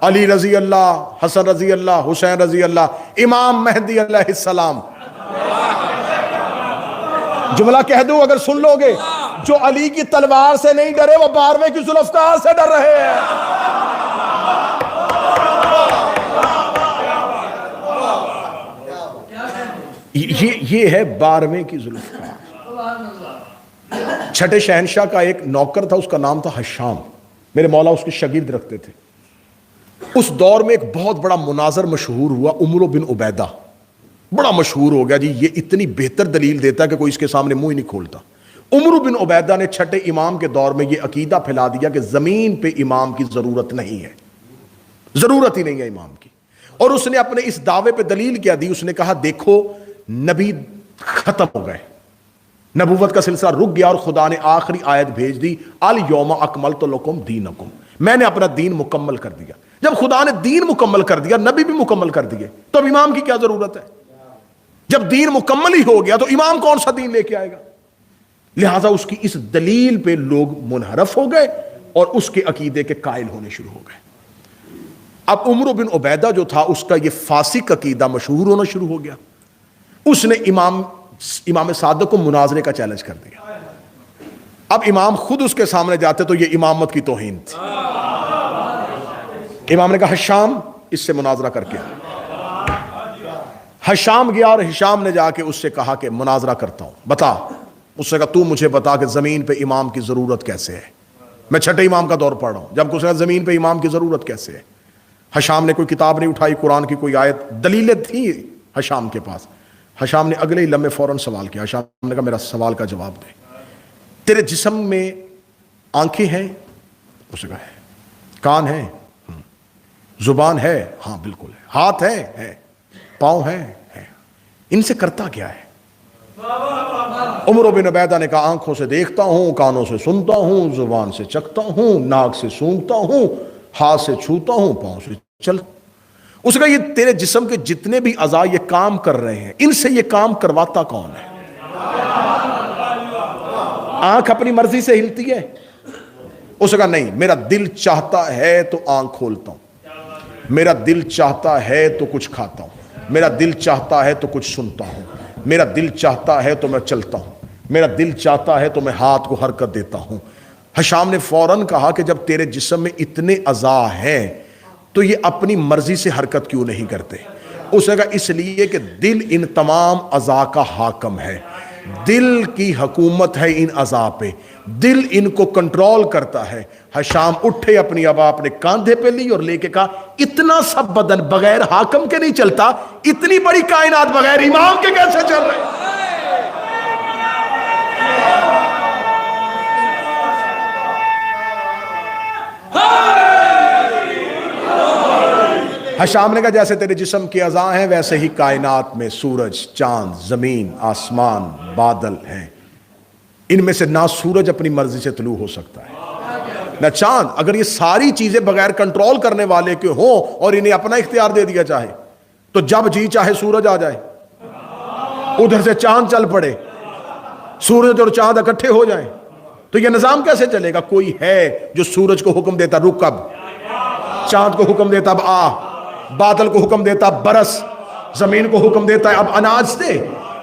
S1: علی رضی اللہ، حسن رضی اللہ، حسین رضی اللہ، امام مہدی علیہ السلام۔ جملہ کہہ دوں اگر سن لو گے، جو علی کی تلوار سے نہیں ڈرے وہ 12ویں کی ذوالفقار سے ڈر رہے ہیں۔ یہ ہے 12ویں کی ذوالفقار۔ چھٹے شہنشاہ کا ایک نوکر تھا، اس کا نام تھا حشام، میرے مولا اس کے شاگرد رکھتے تھے۔ اس دور میں ایک بہت بڑا مناظر مشہور ہوا، عمر بن عبیدہ، بڑا مشہور ہو گیا جی، یہ اتنی بہتر دلیل دیتا کہ کوئی اس کے سامنے منہ ہی نہیں کھولتا۔ عمر بن عبیدہ نے چھٹے امام کے دور میں یہ عقیدہ پھیلا دیا کہ زمین پہ امام کی ضرورت نہیں ہے، ضرورت ہی نہیں ہے امام کی، اور اس نے اپنے اس دعوے پہ دلیل کیا دی؟ اس نے کہا دیکھو نبی ختم ہو گئے، نبوت کا سلسلہ رک گیا، اور خدا نے آخری آیت بھیج دی، الیوم اکملت لکم دینکم، میں نے اپنا دین مکمل کر دیا. جب خدا نے دین مکمل کر دیا، نبی بھی مکمل کر دیے، تو اب امام کی کیا ضرورت ہے؟ جب دین مکمل ہی ہو گیا تو امام کون سا دین لے کے آئے گا؟ لہٰذا اس کی اس دلیل پہ لوگ منحرف ہو گئے اور اس کے عقیدے کے قائل ہونے شروع ہو گئے. اب عمرو بن عبیدہ جو تھا اس کا یہ فاسق عقیدہ مشہور ہونا شروع ہو گیا. اس نے امام صادق کو مناظرے کا چیلنج کر دیا. اب امام خود اس کے سامنے جاتے تو یہ امامت کی توہین تھی. امام نے کہا ہشام اس سے مناظرہ کر کے. ہشام گیا اور ہشام نے جا کے اس سے کہا کہ مناظرہ کرتا ہوں، بتا. اس نے کہا تو مجھے بتا کہ زمین پہ امام کی ضرورت کیسے ہے. میں چھٹے امام کا دور پڑھ رہا ہوں. جب اس نے کہا زمین پہ امام کی ضرورت کیسے ہے، ہشام نے کوئی کتاب نہیں اٹھائی، قرآن کی کوئی آیت، دلیلیں تھیں ہشام کے پاس. ہشام نے اگلے ہی لمحے فوراً سوال کیا. ہشام نے کہا میرا سوال کا جواب دے. تیرے جسم میں آنکھیں ہیں؟ اس نے کہا ہے. کان ہے؟ زبان ہے؟ ہاں بالکل ہے. ہاتھ ہے؟ پاؤں ہے؟ ان سے کرتا کیا ہے؟ عمرو بن عبیدہ نے کہا آنکھوں سے دیکھتا ہوں، کانوں سے سنتا ہوں، زبان سے چکھتا ہوں، ناک سے سونگھتا ہوں، ہاتھ سے چھوتا ہوں، پاؤں سے چلتا. اس نے کہا یہ تیرے جسم کے جتنے بھی اعضاء یہ کام کر رہے ہیں، ان سے یہ کام کرواتا کون ہے؟ آنکھ اپنی مرضی سے ہلتی ہے؟ اس نے کہا نہیں، میرا دل چاہتا ہے تو آنکھ کھولتا ہوں، میرا دل چاہتا ہے تو کچھ کھاتا ہوں، میرا دل چاہتا ہے تو کچھ سنتا ہوں، میرا دل چاہتا ہے تو میں چلتا ہوں، میرا دل چاہتا ہے تو میں ہاتھ کو حرکت دیتا ہوں. ہشام نے فوراً کہا کہ جب تیرے جسم میں اتنے اعضاء ہیں تو یہ اپنی مرضی سے حرکت کیوں نہیں کرتے؟ اس نے کہا اس لیے کہ دل ان تمام اعضاء کا حاکم ہے، دل کی حکومت ہے ان اعضاء پہ، دل ان کو کنٹرول کرتا ہے. ہشام اٹھے، اپنی ابا اپنے کاندھے پہ لی اور لے کے کہا اتنا سب بدن بغیر حاکم کے نہیں چلتا، اتنی بڑی کائنات بغیر امام کے کیسے چل رہے؟ ہشام نے کہا جیسے تیرے جسم کے اعضاء ہیں ویسے ہی کائنات میں سورج، چاند، زمین، آسمان، بادل ہیں. ان میں سے نہ سورج اپنی مرضی سے طلوع ہو سکتا ہے نہ چاند. اگر یہ ساری چیزیں بغیر کنٹرول کرنے والے کے ہوں اور انہیں اپنا اختیار دے دیا چاہے تو جب جی چاہے سورج آ جائے، ادھر سے چاند چل پڑے، سورج اور چاند اکٹھے ہو جائیں، تو یہ نظام کیسے چلے گا؟ کوئی ہے جو سورج کو حکم دیتا رک اب، چاند کو حکم دیتا اب آ، بادل کو حکم دیتا اب برس، زمین کو حکم دیتا ہے اب اناج دے.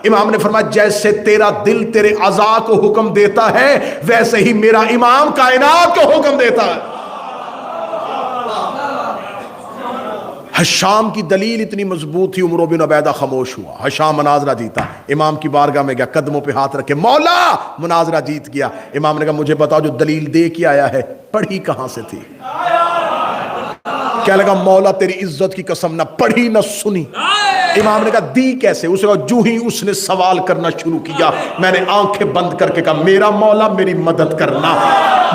S1: امام نے فرمایا جیسے تیرا دل تیرے اعضاء کو حکم دیتا ہے ویسے ہی میرا امام کائنات کو حکم دیتا ہے. ہشام کی دلیل اتنی مضبوط تھی، عمرو بن عبیدہ خاموش ہوا. ہشام مناظرہ جیتا، امام کی بارگاہ میں گیا، قدموں پہ ہاتھ رکھے، مولا مناظرہ جیت گیا. امام نے کہا مجھے بتاؤ جو دلیل دے کے آیا ہے پڑھی کہاں سے تھی؟ کیا لگا مولا تیری عزت کی قسم نہ پڑھی نہ سنی. امام نے کہا دی کیسے؟ اس نے کہا جو ہی اس نے سوال کرنا شروع کیا میں نے آنکھیں بند کر کے کہا میرا مولا میری مدد کرنا.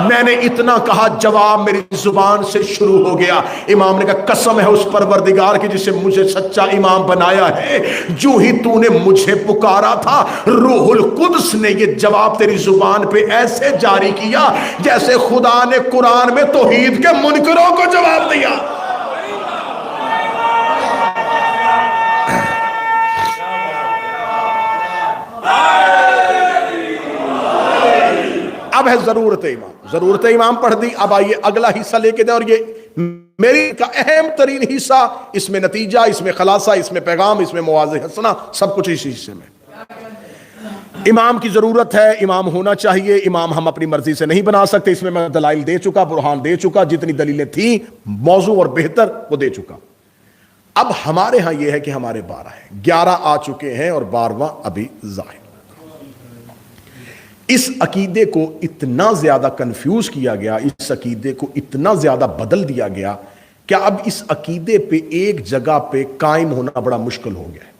S1: میں نے اتنا کہا جواب میری زبان سے شروع ہو گیا. امام نے کہا قسم ہے اس پروردگار کی جسے مجھے سچا امام بنایا ہے، جو ہی تو نے مجھے پکارا تھا روح القدس نے یہ جواب تیری زبان پہ ایسے جاری کیا جیسے خدا نے قرآن میں توحید کے منکروں کو جواب دیا. اب ہے ضرورت امام. ضرورت امام پڑھ دی. اب آئیے اگلا حصہ لے کے دیں، اور یہ میری کا اہم ترین حصہ، اس میں نتیجہ، اس میں خلاصہ، اس میں پیغام، اس میں مواضع حسنہ، سب کچھ اسی حصے میں. امام کی ضرورت ہے، امام ہونا چاہیے. امام ہم اپنی مرضی سے نہیں بنا سکتے، اس میں میں دلائل دے چکا، برہان دے چکا، جتنی دلیلیں تھیں موضوع اور بہتر وہ دے چکا. اب ہمارے ہاں یہ ہے کہ ہمارے 12 ہیں، 11 آ چکے ہیں اور 12واں ابھی ظاہر. اس عقیدے کو اتنا زیادہ کنفیوز کیا گیا، اس عقیدے کو اتنا زیادہ بدل دیا گیا کہ اب اس عقیدے پہ ایک جگہ پہ قائم ہونا بڑا مشکل ہو گیا ہے.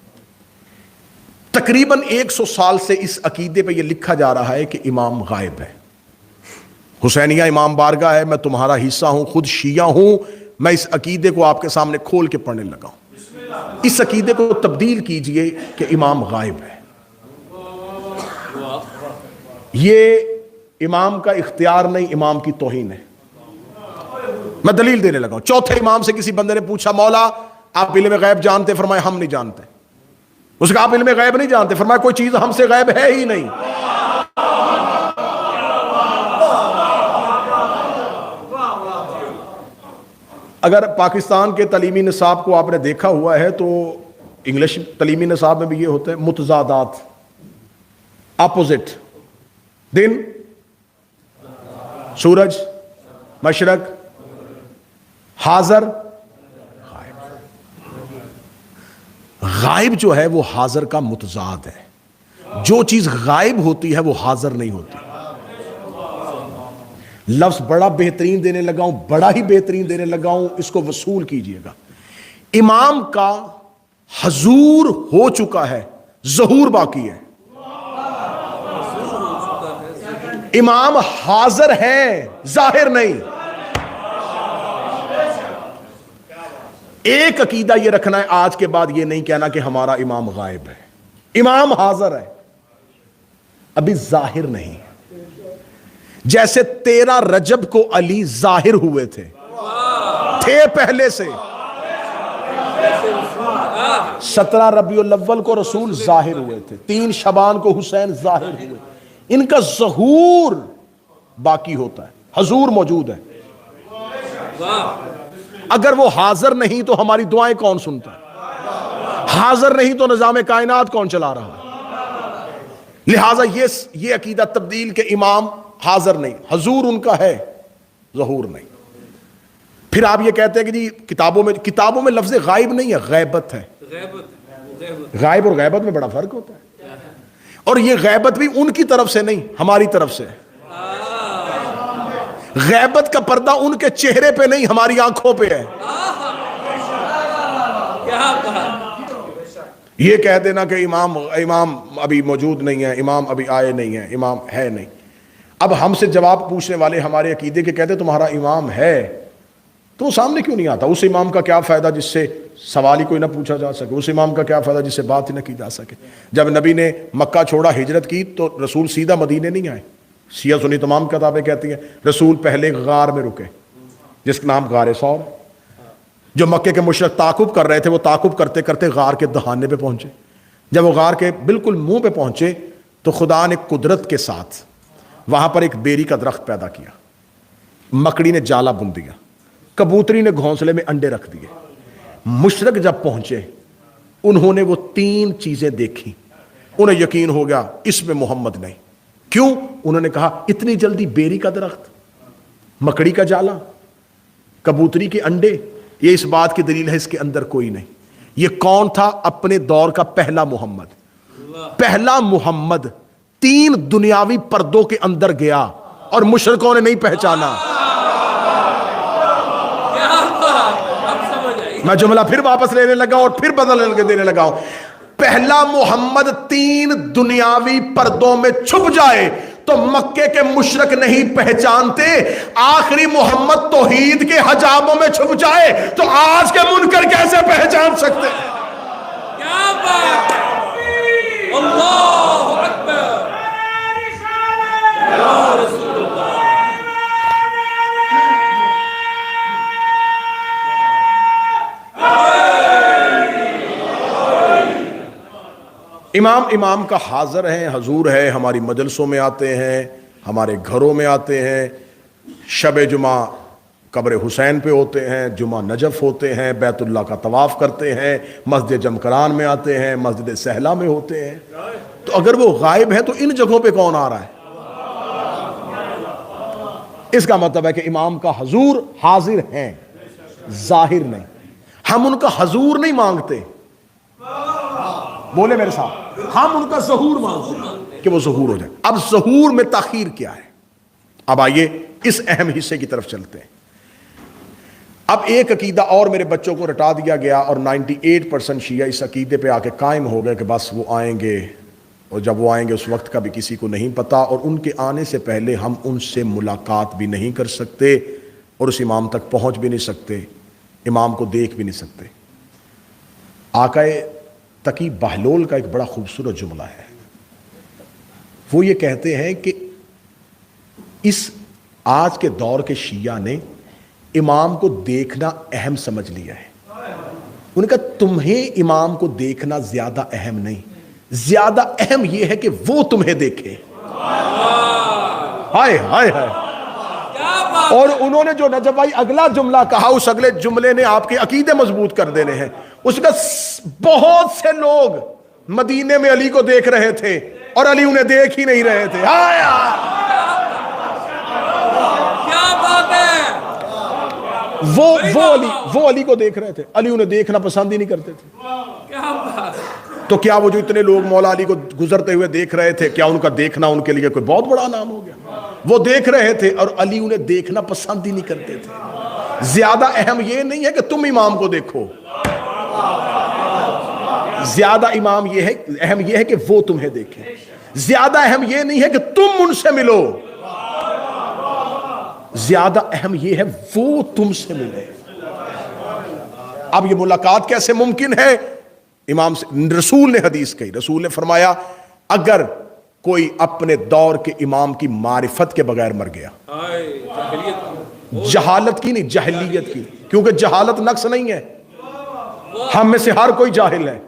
S1: تقریباً 100 سال سے اس عقیدے پہ یہ لکھا جا رہا ہے کہ امام غائب ہے. حسینیہ امام بارگاہ ہے، میں تمہارا حصہ ہوں، خود شیعہ ہوں، میں اس عقیدے کو آپ کے سامنے کھول کے پڑھنے لگا ہوں. اس عقیدے کو تبدیل کیجئے کہ امام غائب ہے. یہ امام کا اختیار نہیں، امام کی توہین ہے. میں دلیل دینے لگا ہوں. چوتھے امام سے کسی بندے نے پوچھا مولا آپ علم غیب جانتے؟ فرمایا ہم نہیں جانتے. اس کا آپ علم غیب نہیں جانتے؟ فرمایا کوئی چیز ہم سے غیب ہے ہی نہیں. اگر پاکستان کے تعلیمی نصاب کو آپ نے دیکھا ہوا ہے تو انگلش تعلیمی نصاب میں بھی یہ ہوتا ہے متضادات، اپوزٹ. دن، سورج، مشرق، حاضر، غائب جو ہے وہ حاضر کا متضاد ہے. جو چیز غائب ہوتی ہے وہ حاضر نہیں ہوتی. لفظ بڑا بہترین دینے لگا ہوں، بڑا ہی بہترین دینے لگا ہوں، اس کو وصول کیجئے گا. امام کا حضور ہو چکا ہے، ظہور باقی ہے. امام حاضر ہے، ظاہر نہیں. ایک عقیدہ یہ رکھنا ہے آج کے بعد، یہ نہیں کہنا کہ ہمارا امام غائب ہے. امام حاضر ہے، ابھی ظاہر نہیں. جیسے 13 رجب کو علی ظاہر ہوئے تھے پہلے سے، 17 ربیع الاول کو رسول ظاہر ہوئے تھے، 3 شعبان کو حسین ظاہر ہوئے. ان کا ظہور باقی ہوتا ہے، حضور موجود ہے. اگر وہ حاضر نہیں تو ہماری دعائیں کون سنتا ہے؟ حاضر نہیں تو نظام کائنات کون چلا رہا ہے؟ لہٰذا یہ عقیدہ تبدیل کے امام حاضر نہیں، حضور ان کا ہے، ظہور نہیں. پھر آپ یہ کہتے ہیں کہ جی کتابوں میں لفظ غائب نہیں ہے، غیبت ہے. غائب اور غیبت میں بڑا فرق ہوتا ہے. اور یہ غیبت بھی ان کی طرف سے نہیں، ہماری طرف سے. غیبت کا پردہ ان کے چہرے پہ نہیں، ہماری آنکھوں پہ ہے. یہ کہہ دینا کہ امام ابھی موجود نہیں ہے، امام ابھی آئے نہیں ہیں، امام ہے نہیں. اب ہم سے جواب پوچھنے والے ہمارے عقیدے کے کہتے تمہارا امام ہے تو وہ سامنے کیوں نہیں آتا؟ اس امام کا کیا فائدہ جس سے سوال ہی کوئی نہ پوچھا جا سکے؟ اس امام کا کیا فائدہ جس سے بات ہی نہ کی جا سکے؟ جب نبی نے مکہ چھوڑا، ہجرت کی، تو رسول سیدھا مدینے نہیں آئے. شیعہ سنی تمام کتابیں کہتی ہیں رسول پہلے غار میں رکے جس کا نام غار ثور. جو مکے کے مشرک تعاقب کر رہے تھے وہ تعاقب کرتے کرتے غار کے دہانے پہ پہنچے. جب وہ غار کے بالکل منہ پہ پہنچے تو خدا نے قدرت کے ساتھ وہاں پر ایک بیری کا درخت پیدا کیا. مکڑی نے جالا بن دیا، کبوتری نے گھونسلے میں انڈے رکھ دیے. مشرک جب پہنچے انہوں نے وہ 3 چیزیں دیکھی، انہیں یقین ہو گیا اس میں محمد نہیں. کیوں؟ انہوں نے کہا اتنی جلدی بیری کا درخت، مکڑی کا جالا، کبوتری کے انڈے، یہ اس بات کی دلیل ہے اس کے اندر کوئی نہیں. یہ کون تھا؟ اپنے دور کا پہلا محمد. پہلا محمد 3 دنیاوی پردوں کے اندر گیا اور مشرکوں نے نہیں پہچانا. میں جملہ پھر واپس لینے لگا اور پھر بدل دینے لگا ہوں. پہلا محمد 3 دنیاوی پردوں میں چھپ جائے تو مکے کے مشرک نہیں پہچانتے. آخری محمد توحید کے حجابوں میں چھپ جائے تو آج کے منکر کیسے پہچان سکتے؟
S2: کیا بات ہے! اللہ اکبر! یا رسول اللہ!
S1: امام کا حاضر ہے، حضور ہے، ہماری مجلسوں میں آتے ہیں، ہمارے گھروں میں آتے ہیں. شب جمعہ قبر حسین پہ ہوتے ہیں، جمعہ نجف ہوتے ہیں، بیت اللہ کا طواف کرتے ہیں، مسجد جمکران میں آتے ہیں، مسجد سہلا میں ہوتے ہیں. تو اگر وہ غائب ہے تو ان جگہوں پہ کون آ رہا ہے؟ اس کا مطلب ہے کہ امام کا حضور حاضر ہیں، ظاہر نہیں. ہم ان کا حضور نہیں مانگتے، بولے میرے ساتھ، ہم ان کا ظہور مانگتے ہیں کہ وہ ظہور ہو جائے. اب ظہور میں تاخیر کیا ہے؟ اب آئیے اس اہم حصے کی طرف چلتے ہیں. اب ایک عقیدہ اور میرے بچوں کو رٹا دیا گیا اور 98% شیعہ اس عقیدے پہ آ کے قائم ہو گئے کہ بس وہ آئیں گے، اور جب وہ آئیں گے اس وقت کا بھی کسی کو نہیں پتا، اور ان کے آنے سے پہلے ہم ان سے ملاقات بھی نہیں کر سکتے اور اس امام تک پہنچ بھی نہیں سکتے، امام کو دیکھ بھی نہیں سکتے. آقا تقی بہلول کا ایک بڑا خوبصورت جملہ ہے. وہ یہ کہتے ہیں کہ اس آج کے دور کے شیعہ نے امام کو دیکھنا اہم سمجھ لیا ہے. انہوں نے کہا تمہیں امام کو دیکھنا زیادہ اہم نہیں, زیادہ اہم یہ ہے کہ وہ تمہیں دیکھے. ہائے ہائے ہائے. اور انہوں نے جو نجف بھائی اگلا جملہ کہا, اس اگلے جملے نے آپ کے عقیدے مضبوط کر دینے ہیں. اس کا بہت سے لوگ مدینے میں علی کو دیکھ رہے تھے اور علی انہیں دیکھ ہی نہیں رہے تھے.
S2: کیا بات ہے.
S1: وہ علی کو دیکھ رہے تھے, علی انہیں دیکھنا پسند ہی نہیں کرتے تھے.
S2: کیا بات.
S1: تو کیا وہ جو اتنے لوگ مولا علی کو گزرتے ہوئے دیکھ رہے تھے, کیا ان کا دیکھنا ان کے لیے کوئی بہت بڑا نام ہو گیا؟ وہ دیکھ رہے تھے اور علی انہیں دیکھنا پسند ہی نہیں کرتے تھے. زیادہ اہم یہ نہیں ہے کہ تم امام کو دیکھو, زیادہ اہم یہ ہے کہ وہ تمہیں دیکھیں. زیادہ اہم یہ نہیں ہے کہ تم ان سے ملو, زیادہ اہم یہ ہے وہ تم سے ملے. اب یہ ملاقات کیسے ممکن ہے؟ امام سے رسول نے حدیث کہی, رسول نے فرمایا اگر کوئی اپنے دور کے امام کی معرفت کے بغیر مر گیا, جہالت کی نہیں جہلیت کی, کیونکہ جہالت نقص نہیں ہے, ہم میں سے ہر کوئی جاہل ہے.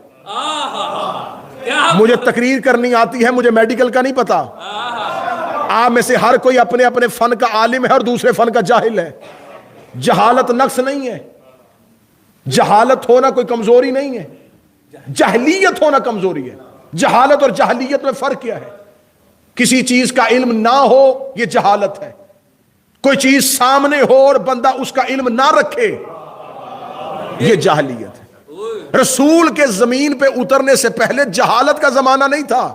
S1: مجھے تقریر کرنی آتی ہے, مجھے میڈیکل کا نہیں پتا. آپ میں سے ہر کوئی اپنے اپنے فن کا عالم ہے اور دوسرے فن کا جاہل ہے. جہالت نقص نہیں ہے, جہالت ہونا کوئی کمزوری نہیں ہے, جہلیت ہونا کمزوری ہے. جہالت اور جہلیت میں فرق کیا ہے؟ کسی چیز کا علم نہ ہو یہ جہالت ہے, کوئی چیز سامنے ہو اور بندہ اس کا علم نہ رکھے یہ جہلیت ہے. رسول کے زمین پہ اترنے سے پہلے جہالت کا زمانہ نہیں تھا,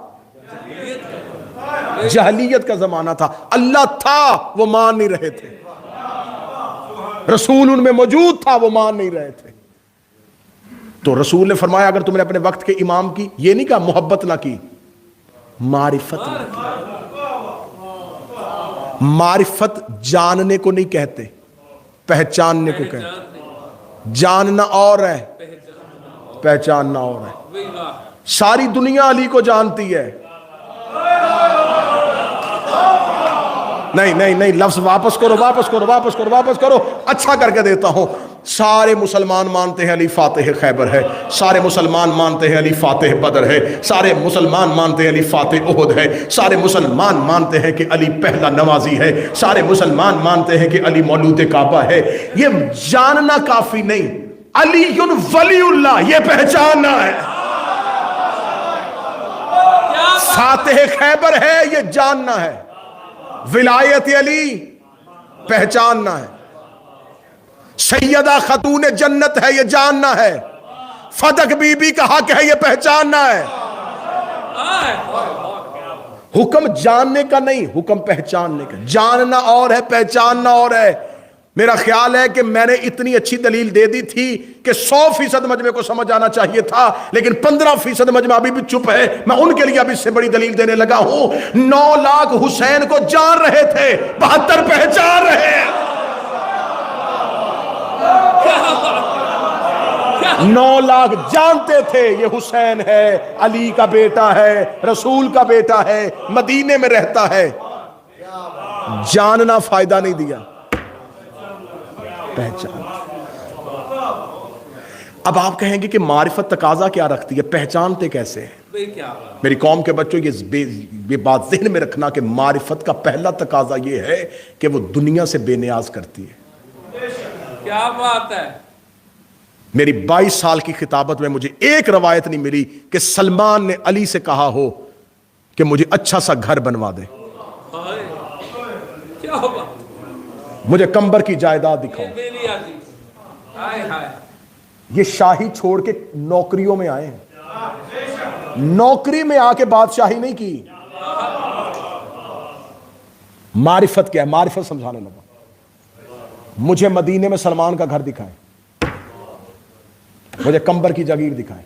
S1: جہلیت کا زمانہ تھا. اللہ تھا وہ مان نہیں رہے تھے, رسول ان میں موجود تھا وہ مان نہیں رہے تھے. تو رسول نے فرمایا اگر تم نے اپنے وقت کے امام کی, یہ نہیں کہا محبت نہ کی, معرفت نہ کی. معرفت جاننے کو نہیں کہتے, پہچاننے کو کہتے. جاننا اور ہے, پہچاننا اور ہے. ساری دنیا علی کو جانتی ہے. نہیں لفظ واپس کرو, اچھا کر کے دیتا ہوں. سارے مسلمان مانتے ہیں علی فاتح خیبر ہے, سارے مسلمان مانتے ہیں علی فاتح بدر ہے, سارے مسلمان مانتے ہیں علی فاتح احد ہے, سارے مسلمان مانتے ہیں کہ علی پہلا نمازی ہے, سارے مسلمان مانتے ہیں کہ علی مولود کعبہ ہے. یہ جاننا کافی نہیں, علی ولی اللہ یہ پہچاننا ہے. فاتح خیبر ہے یہ جاننا ہے, ولایت علی پہچاننا ہے, سیدہ خاتون جنت ہے یہ جاننا ہے, فدق بی بی کا حق ہے یہ پہچاننا ہے. حکم جاننے کا نہیں, حکم پہچاننے کا. جاننا اور ہے, پہچاننا اور ہے. میرا خیال ہے کہ میں نے اتنی اچھی دلیل دے دی تھی کہ 100% مجمع کو سمجھ آنا چاہیے تھا, لیکن 15% مجمع ابھی بھی چپ ہے. میں ان کے لیے اب اس سے بڑی دلیل دینے لگا ہوں. 9 لاکھ حسین کو جان رہے تھے, 72 پہچان رہے ہیں. 9 لاکھ جانتے تھے یہ حسین ہے, علی کا بیٹا ہے, رسول کا بیٹا ہے, مدینے میں رہتا ہے. جاننا فائدہ نہیں دیا, پہچان. اب آپ کہیں گے کہ معرفت تقاضا کیا رکھتی ہے, پہچانتے کیسے ہیں؟ میری قوم کے بچوں یہ بات ذہن میں رکھنا کہ معرفت کا پہلا تقاضا یہ ہے کہ وہ دنیا سے بے نیاز کرتی ہے.
S2: کیا بات ہے.
S1: میری 22 سال کی خطابت میں مجھے ایک روایت نہیں ملی کہ سلمان نے علی سے کہا ہو کہ مجھے اچھا سا گھر بنوا دے, مجھے کمبر کی جائیداد دکھاؤ. یہ شاہی چھوڑ کے نوکریوں میں آئے ہیں, نوکری میں آ کے بادشاہی نہیں کی. معرفت کیا ہے, معرفت سمجھانے لگا. مجھے مدینے میں سلمان کا گھر دکھائے, مجھے کمبر کی جاگیر دکھائے,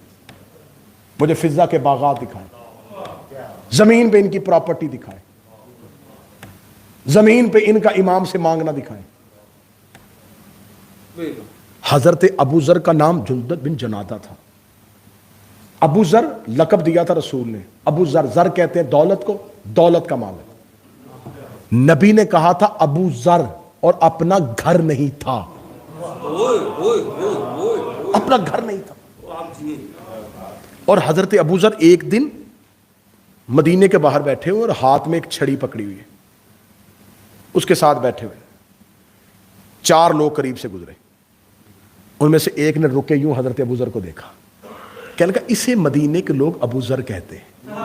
S1: مجھے فضہ کے باغات دکھائے, زمین پہ ان کی پراپرٹی دکھائے, زمین پہ ان کا امام سے مانگنا دکھائیں. حضرت ابو ذر کا نام جندب بن جنادہ تھا. ابو ذر لقب دیا تھا رسول نے. ابو ذر, ذر کہتے ہیں دولت کو, دولت کا مالک. نبی نے کہا تھا ابو ذر, اور اپنا گھر نہیں تھا. اپنا گھر نہیں تھا. اور حضرت ابوذر ایک دن مدینے کے باہر بیٹھے ہوئے اور ہاتھ میں ایک چھڑی پکڑی ہوئی ہے, اس کے ساتھ بیٹھے ہوئے. 4 لوگ قریب سے گزرے, ان میں سے ایک نے رکے یوں حضرت ابوذر کو دیکھا, کہنے لگا اسے مدینے کے لوگ ابوذر کہتے ہیں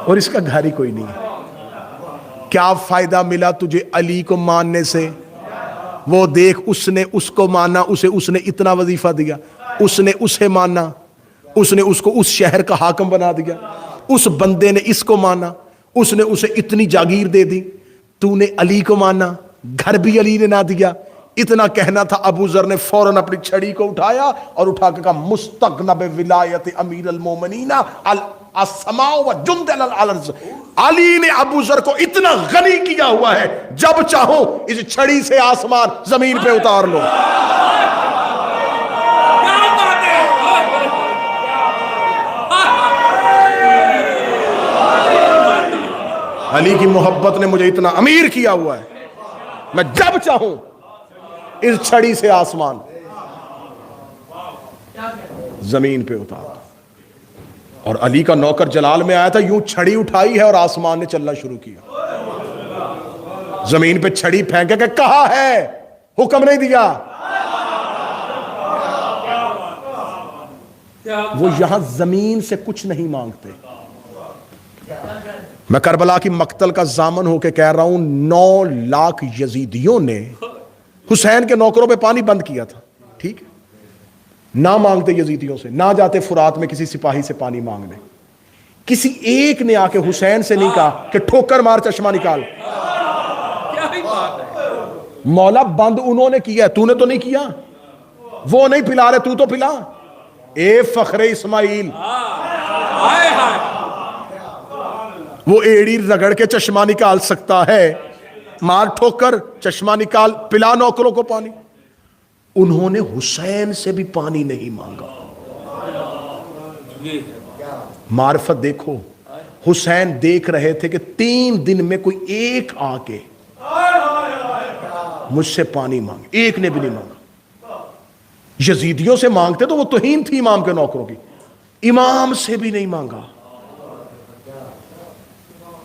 S1: اور اس کا گھر ہی کوئی نہیں ہے. کیا فائدہ ملا تجھے علی کو ماننے سے؟ وہ دیکھ, اس نے اس کو مانا, اس نے اتنا وظیفہ دیا, اس نے اسے مانا, اس نے اس کو اس شہر کا حاکم بنا دیا, اس بندے نے اس کو مانا, اس نے اسے اتنی جاگیر دے دی. تو نے علی کو مانا, گھر بھی علی نے نہ دیا. اتنا کہنا تھا, ابوذر نے فوراً اپنی چھڑی کو اٹھایا اور اٹھا کے کہا مستغنب ولایت امیر المومنین السماء و جند الارض. علی نے ابوذر کو اتنا غنی کیا ہوا ہے, جب چاہو اس چھڑی سے آسمان زمین پہ اتار لو. علی کی محبت نے مجھے اتنا امیر کیا ہوا ہے, میں جب چاہوں اس چھڑی سے آسمان زمین پہ اتار دوں. اور علی کا نوکر جلال میں آیا تھا, یوں چھڑی اٹھائی ہے اور آسمان نے چلنا شروع کیا. زمین پہ چھڑی پھینکے کہ کہا ہے, حکم نہیں دیا. وہ یہاں زمین سے کچھ نہیں مانگتے. میں کربلا کی مقتل کا ضامن ہو کے کہہ رہا ہوں, 9 لاکھ یزیدیوں نے حسین کے نوکروں پہ پانی بند کیا تھا, ٹھیک ہے, نہ مانگتے یزیدیوں سے, نہ جاتے فرات میں کسی سپاہی سے پانی مانگنے. کسی ایک نے آ کے حسین سے نہیں کہا کہ ٹھوکر مار چشمہ نکال. مولا بند انہوں نے کیا ہے, تو نے تو نہیں کیا. وہ نہیں پلا رہے, تو تو پلا. اے فخر اسماعیل, وہ ایڑی رگڑ کے چشمہ نکال سکتا ہے, مار ٹھوکر چشمہ نکال, پلا نوکروں کو پانی. انہوں نے حسین سے بھی پانی نہیں مانگا. معرفت دیکھو, حسین دیکھ رہے تھے کہ 3 دن میں کوئی ایک آ کے مجھ سے پانی مانگے, ایک نے بھی نہیں مانگا. یزیدیوں سے مانگتے تو وہ توہین تھی امام کے نوکروں کی, امام سے بھی نہیں مانگا.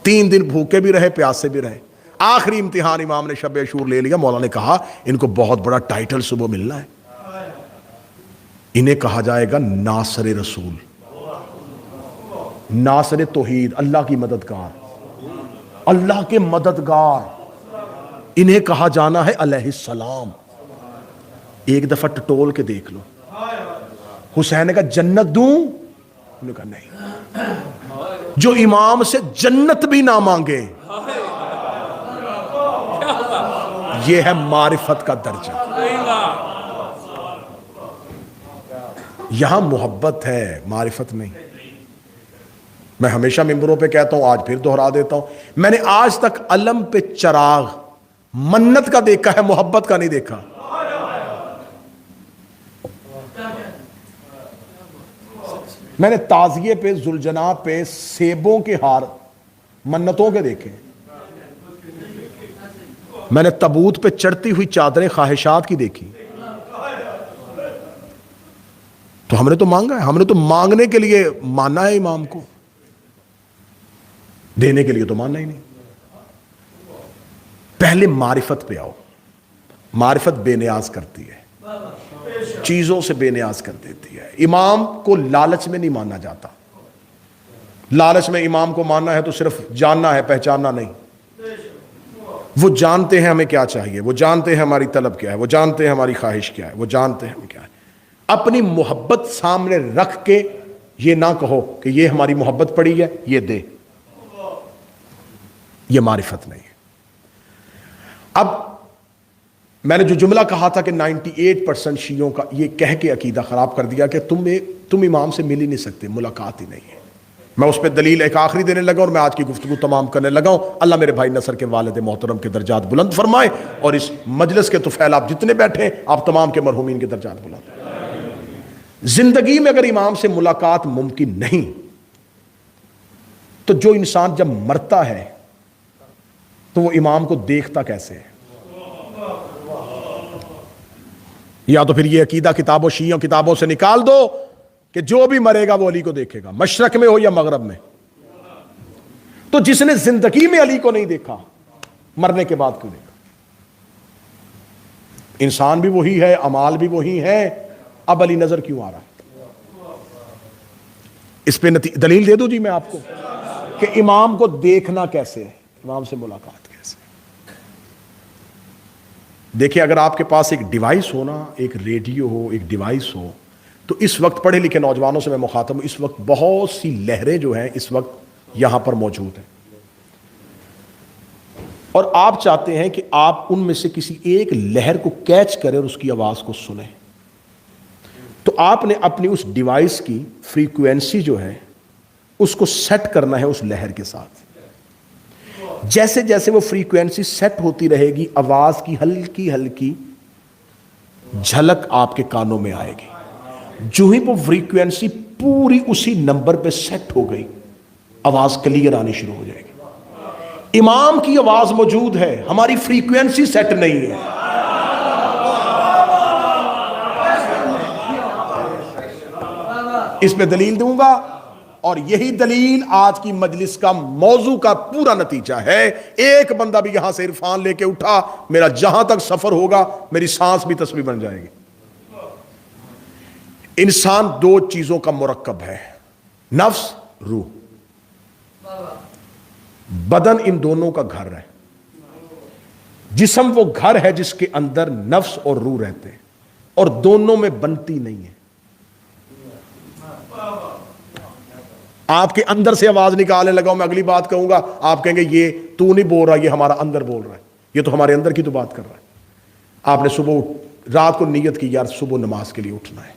S1: 3 دن بھوکے بھی رہے, پیاسے بھی رہے. آخری امتحان امام نے شب عاشور لے لیا. مولا نے کہا ان کو بہت بڑا ٹائٹل صبح ملنا ہے, انہیں کہا جائے گا ناصر رسول, ناصر توحید, اللہ کی مددگار, اللہ کے مددگار. انہیں کہا جانا ہے علیہ السلام. ایک دفعہ ٹٹول کے دیکھ لو. حسین نے کہا جنت دوں؟ انہوں نے کہا نہیں. جو امام سے جنت بھی نہ مانگے, یہ ہے معرفت کا درجہ. یہاں محبت ہے, معرفت نہیں. میں ہمیشہ ممبروں پہ کہتا ہوں, آج پھر دہرا دیتا ہوں, میں نے آج تک علم پہ چراغ منت کا دیکھا ہے, محبت کا نہیں دیکھا. میں نے تعزیے پہ, ذوالجناح پہ سیبوں کے ہار منتوں کے دیکھے. میں نے تابوت پہ چڑھتی ہوئی چادریں خواہشات کی دیکھی. تو ہم نے تو مانگا ہے, ہم نے تو مانگنے کے لیے مانا ہے امام کو, دینے کے لیے تو ماننا ہی نہیں. پہلے معرفت پہ آؤ. معرفت بے نیاز کرتی ہے, چیزوں سے بے نیاز کر دیتی ہے. امام کو لالچ میں نہیں ماننا جاتا. لالچ میں امام کو ماننا ہے تو صرف جاننا ہے, پہچاننا نہیں. وہ جانتے ہیں ہمیں کیا چاہیے, وہ جانتے ہیں ہماری طلب کیا ہے, وہ جانتے ہیں ہماری خواہش کیا ہے, وہ جانتے ہیں ہمیں کیا ہے. اپنی محبت سامنے رکھ کے یہ نہ کہو کہ یہ ہماری محبت پڑی ہے, یہ دے. یہ معرفت نہیں ہے. اب میں نے جو جملہ کہا تھا کہ 98% شیعوں کا یہ کہہ کے عقیدہ خراب کر دیا کہ تم امام سے مل ہی نہیں سکتے, ملاقات ہی نہیں ہے. میں اس پہ دلیل ایک آخری دینے لگا اور میں آج کی گفتگو تمام کرنے لگا ہوں. اللہ میرے بھائی نصر کے والد محترم کے درجات بلند فرمائے, اور اس مجلس کے طفیل آپ جتنے بیٹھے ہیں آپ تمام کے مرحومین کے درجات بلند. زندگی میں اگر امام سے ملاقات ممکن نہیں تو جو انسان جب مرتا ہے تو وہ امام کو دیکھتا کیسے ہے؟ یا تو پھر یہ عقیدہ کتابوں شیعوں کتابوں سے نکال دو کہ جو بھی مرے گا وہ علی کو دیکھے گا، مشرق میں ہو یا مغرب میں۔ تو جس نے زندگی میں علی کو نہیں دیکھا، مرنے کے بعد کیوں دیکھا؟ انسان بھی وہی ہے، اعمال بھی وہی ہے، اب علی نظر کیوں آ رہا ہے؟ اس پہ دلیل دے دوں جی میں آپ کو کہ امام کو دیکھنا کیسے ہے، امام سے ملاقات کیسے؟ دیکھیں، اگر آپ کے پاس ایک ڈیوائس ہو نا، ایک ریڈیو ہو، ایک ڈیوائس ہو، تو اس وقت پڑھے لکھے نوجوانوں سے میں مخاطب ہوں، اس وقت بہت سی لہریں جو ہیں اس وقت یہاں پر موجود ہیں، اور آپ چاہتے ہیں کہ آپ ان میں سے کسی ایک لہر کو کیچ کریں اور اس کی آواز کو سنیں، تو آپ نے اپنی اس ڈیوائس کی فریکوینسی جو ہے اس کو سیٹ کرنا ہے اس لہر کے ساتھ۔ جیسے جیسے وہ فریکوینسی سیٹ ہوتی رہے گی، آواز کی ہلکی ہلکی جھلک آپ کے کانوں میں آئے گی۔ جو ہی وہ فریکوینسی پوری اسی نمبر پہ سیٹ ہو گئی، آواز کلیئر آنی شروع ہو جائے گی۔ امام کی آواز موجود ہے، ہماری فریکوینسی سیٹ نہیں ہے۔ اس پہ دلیل دوں گا، اور یہی دلیل آج کی مجلس کا موضوع کا پورا نتیجہ ہے۔ ایک بندہ بھی یہاں سے عرفان لے کے اٹھا، میرا جہاں تک سفر ہوگا میری سانس بھی تسبیح بن جائے گی۔ انسان دو چیزوں کا مرکب ہے، نفس، روح۔ بدن ان دونوں کا گھر ہے۔ جسم وہ گھر ہے جس کے اندر نفس اور روح رہتے ہیں، اور دونوں میں بنتی نہیں ہے۔ آپ کے اندر سے آواز نکالنے لگا، میں اگلی بات کہوں گا، آپ کہیں گے یہ تو نہیں بول رہا، یہ ہمارا اندر بول رہا ہے، یہ تو ہمارے اندر کی تو بات کر رہا ہے۔ آپ نے صبح رات کو نیت کی یار صبح نماز کے لیے اٹھنا ہے،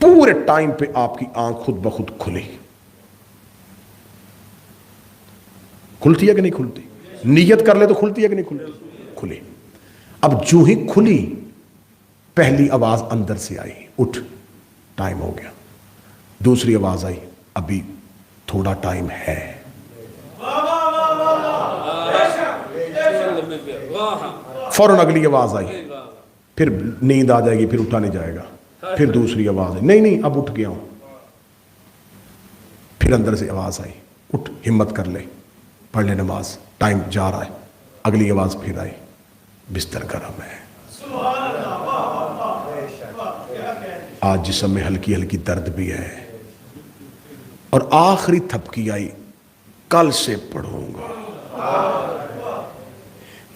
S1: پورے ٹائم پہ آپ کی آنکھ خود بخود کھلی، کھلتی ہے کہ نہیں کھلتی؟ نیت کر لے تو کھلتی ہے کہ نہیں کھلتی؟ کھلی۔ اب جو ہی کھلی، پہلی آواز اندر سے آئی، اٹھ، ٹائم ہو گیا۔ دوسری آواز آئی، ابھی تھوڑا ٹائم ہے۔ فوراً اگلی آواز آئی، پھر نیند آ جائے گی، پھر اٹھا نہیں جائے گا، پھر دوسری آواز آئی، نہیں اب اٹھ گیا ہوں۔ پھر اندر سے آواز آئی، اٹھ، ہمت کر لے، پڑھ لے نماز، ٹائم جا رہا ہے۔ اگلی آواز پھر آئی، بستر گرم ہے۔ آج جسم میں ہلکی ہلکی درد بھی ہے، اور آخری تھپکی آئی، کل سے پڑھوں گا۔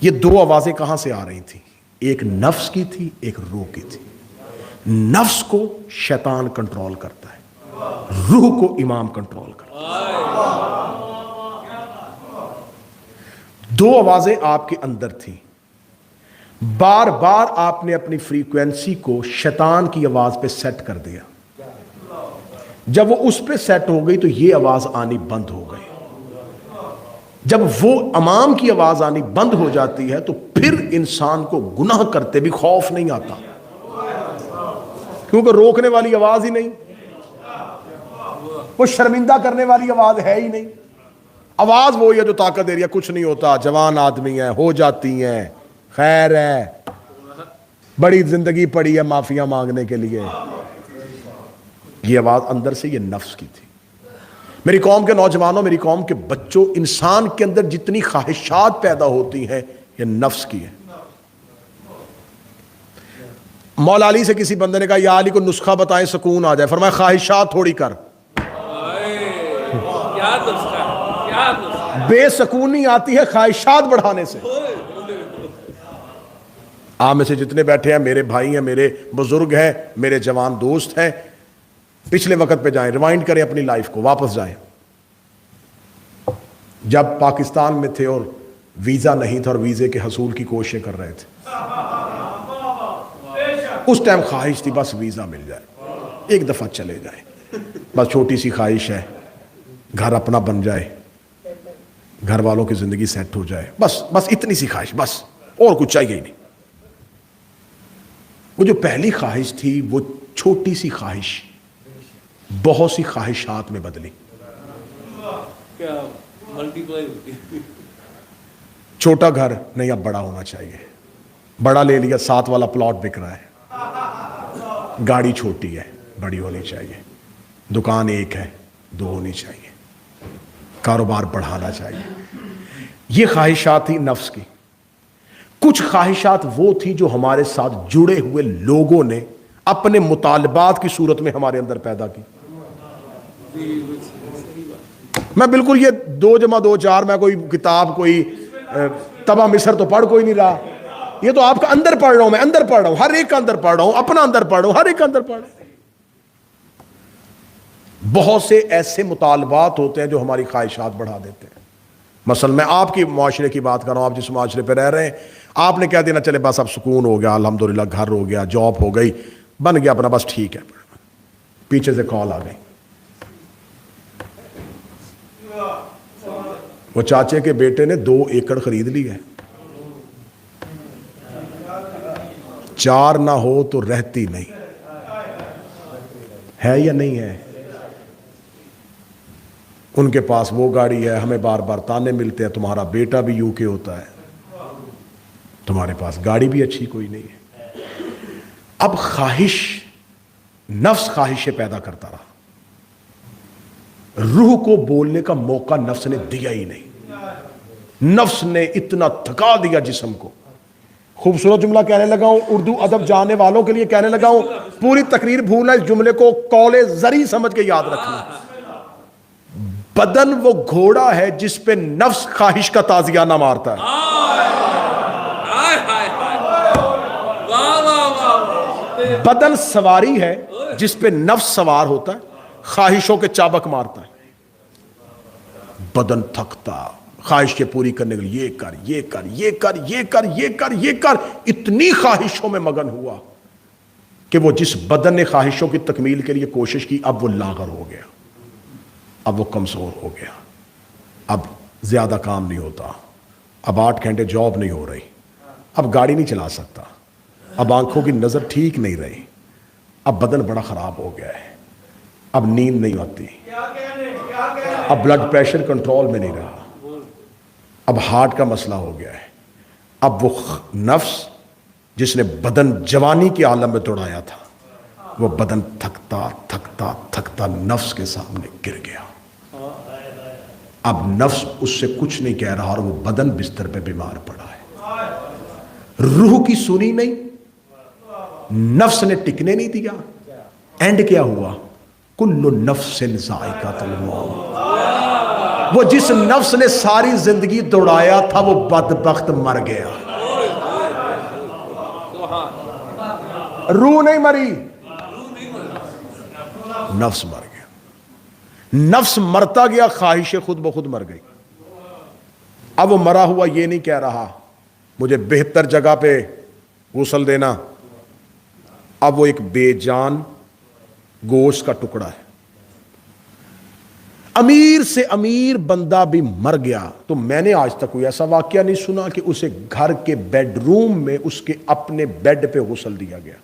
S1: یہ دو آوازیں کہاں سے آ رہی تھیں؟ ایک نفس کی تھی، ایک روح کی تھی۔ نفس کو شیطان کنٹرول کرتا ہے، روح کو امام کنٹرول کرتا ہے۔ دو آوازیں آپ کے اندر تھیں، بار بار آپ نے اپنی فریکوینسی کو شیطان کی آواز پہ سیٹ کر دیا۔ جب وہ اس پہ سیٹ ہو گئی تو یہ آواز آنی بند ہو گئی۔ جب وہ امام کی آواز آنی بند ہو جاتی ہے تو پھر انسان کو گناہ کرتے بھی خوف نہیں آتا، کیونکہ روکنے والی آواز ہی نہیں، وہ شرمندہ کرنے والی آواز ہے ہی نہیں۔ آواز وہی ہے جو طاقت دے رہی ہے، کچھ نہیں ہوتا، جوان آدمی ہے، ہو جاتی ہیں، خیر ہے، بڑی زندگی پڑی ہے معافیاں مانگنے کے لیے۔ یہ آواز اندر سے یہ نفس کی تھی۔ میری قوم کے نوجوانوں، میری قوم کے بچوں، انسان کے اندر جتنی خواہشات پیدا ہوتی ہیں یہ نفس کی ہے۔ مولا علی سے کسی بندے نے کہا یا علی کو نسخہ بتائیں سکون آ جائے، فرمایا خواہشات تھوڑی کر۔
S2: کیا نسخہ، کیا نسخہ؟
S1: بے سکونی آتی ہے خواہشات بڑھانے سے۔ آپ میں سے جتنے بیٹھے ہیں میرے بھائی ہیں، میرے بزرگ ہیں، میرے جوان دوست ہیں، پچھلے وقت پہ جائیں، ریوائنڈ کریں اپنی لائف کو، واپس جائیں۔ جب پاکستان میں تھے اور ویزا نہیں تھا اور ویزے کے حصول کی کوششیں کر رہے تھے، اس ٹائم خواہش تھی بس ویزا مل جائے، ایک دفعہ چلے جائیں، بس چھوٹی سی خواہش ہے، گھر اپنا بن جائے، گھر والوں کی زندگی سیٹ ہو جائے، بس اتنی سی خواہش، بس اور کچھ چاہیے ہی نہیں۔ وہ جو پہلی خواہش تھی وہ چھوٹی سی خواہش بہت سی خواہشات میں بدلی۔
S2: کیا ملٹی پلائی ہوتی ہے۔
S1: چھوٹا گھر نہیں، اب بڑا ہونا چاہیے، بڑا لے لیا، 7 والا پلاٹ بک رہا ہے، گاڑی چھوٹی ہے بڑی ہونی چاہیے, دکان ایک ہے 2 ہونی چاہیے, کاروبار بڑھانا چاہیے. یہ خواہشات تھی نفس کی. کچھ خواہشات وہ تھی جو ہمارے ساتھ جڑے ہوئے لوگوں نے اپنے مطالبات کی صورت میں ہمارے اندر پیدا کی. میں بالکل یہ 2 + 2 4 میں کوئی کتاب کوئی طبع مصر تو پڑھ کوئی نہیں رہا, یہ تو آپ کا اندر پڑھ رہا ہوں, میں اندر پڑھ رہا ہوں, ہر ایک کا اندر پڑھ رہا ہوں, اپنا اندر پڑھ رہا ہوں, ہر ایک کا اندر پڑھ رہا ہوں. بہت سے ایسے مطالبات ہوتے ہیں جو ہماری خواہشات بڑھا دیتے ہیں. مثلا میں آپ کی معاشرے کی بات کر رہا ہوں, آپ جس معاشرے پہ رہ رہے ہیں, آپ نے کہہ دینا چلے بس اب سکون ہو گیا, الحمدللہ گھر ہو گیا, جاب ہو گئی, بن گیا اپنا, بس ٹھیک ہے. پیچھے سے کال آ گئی, وہ چاچے کے بیٹے نے 2 ایکڑ خرید لی ہے, 4 نہ ہو تو رہتی نہیں ہے یا نہیں ہے. ان کے پاس وہ گاڑی ہے, ہمیں بار بار تانے ملتے ہیں تمہارا بیٹا بھی UK ہوتا ہے, تمہارے پاس گاڑی بھی اچھی کوئی نہیں ہے. اب خواہش, نفس خواہشیں پیدا کرتا رہا, روح کو بولنے کا موقع نفس نے دیا ہی نہیں. نفس نے اتنا تھکا دیا جسم کو. خوبصورت جملہ کہنے لگا ہوں, اردو ادب جاننے والوں کے لیے کہنے لگا ہوں, پوری تقریر بھولنا, اس جملے کو قول زری سمجھ کے یاد رکھنا. بدن وہ گھوڑا ہے جس پہ نفس خواہش کا تازیانہ مارتا ہے. بدن سواری ہے جس پہ نفس سوار ہوتا ہے, خواہشوں کے چابک مارتا ہے. بدن تھکتا, خواہش کے پوری کرنے کے لیے یہ کر, یہ کر, یہ کر, یہ کر, یہ کر, یہ کر, اتنی خواہشوں میں مگن ہوا کہ وہ جس بدن نے خواہشوں کی تکمیل کے لیے کوشش کی, اب وہ لاغر ہو گیا, اب وہ کمزور ہو گیا, اب زیادہ کام نہیں ہوتا, اب 8 گھنٹے جاب نہیں ہو رہی, اب گاڑی نہیں چلا سکتا, اب آنکھوں کی نظر ٹھیک نہیں رہی, اب بدن بڑا خراب ہو گیا ہے, اب نیند نہیں آتی, اب بلڈ پریشر کنٹرول میں نہیں رہا, اب ہارٹ کا مسئلہ ہو گیا ہے. اب وہ نفس جس نے بدن جوانی کے عالم میں دوڑایا تھا, وہ بدن تھکتا تھکتا تھکتا نفس کے سامنے گر گیا. اب نفس اس سے کچھ نہیں کہہ رہا اور وہ بدن بستر پہ بیمار پڑا ہے. روح کی سنی نہیں, نفس نے ٹکنے نہیں دیا. اینڈ کیا ہوا؟ کل نفس ذائقۃ الموت. وہ جس نفس نے ساری زندگی دوڑایا تھا وہ بدبخت مر گیا. روح نہیں مری, نفس مر گیا. نفس مرتا گیا, خواہشیں خود بخود مر گئی. اب وہ مرا ہوا یہ نہیں کہہ رہا مجھے بہتر جگہ پہ غسل دینا, اب وہ ایک بے جان گوشت کا ٹکڑا ہے. امیر سے امیر بندہ بھی مر گیا تو میں نے آج تک کوئی ایسا واقعہ نہیں سنا کہ اسے گھر کے بیڈ روم میں اس کے اپنے بیڈ پہ غسل دیا گیا.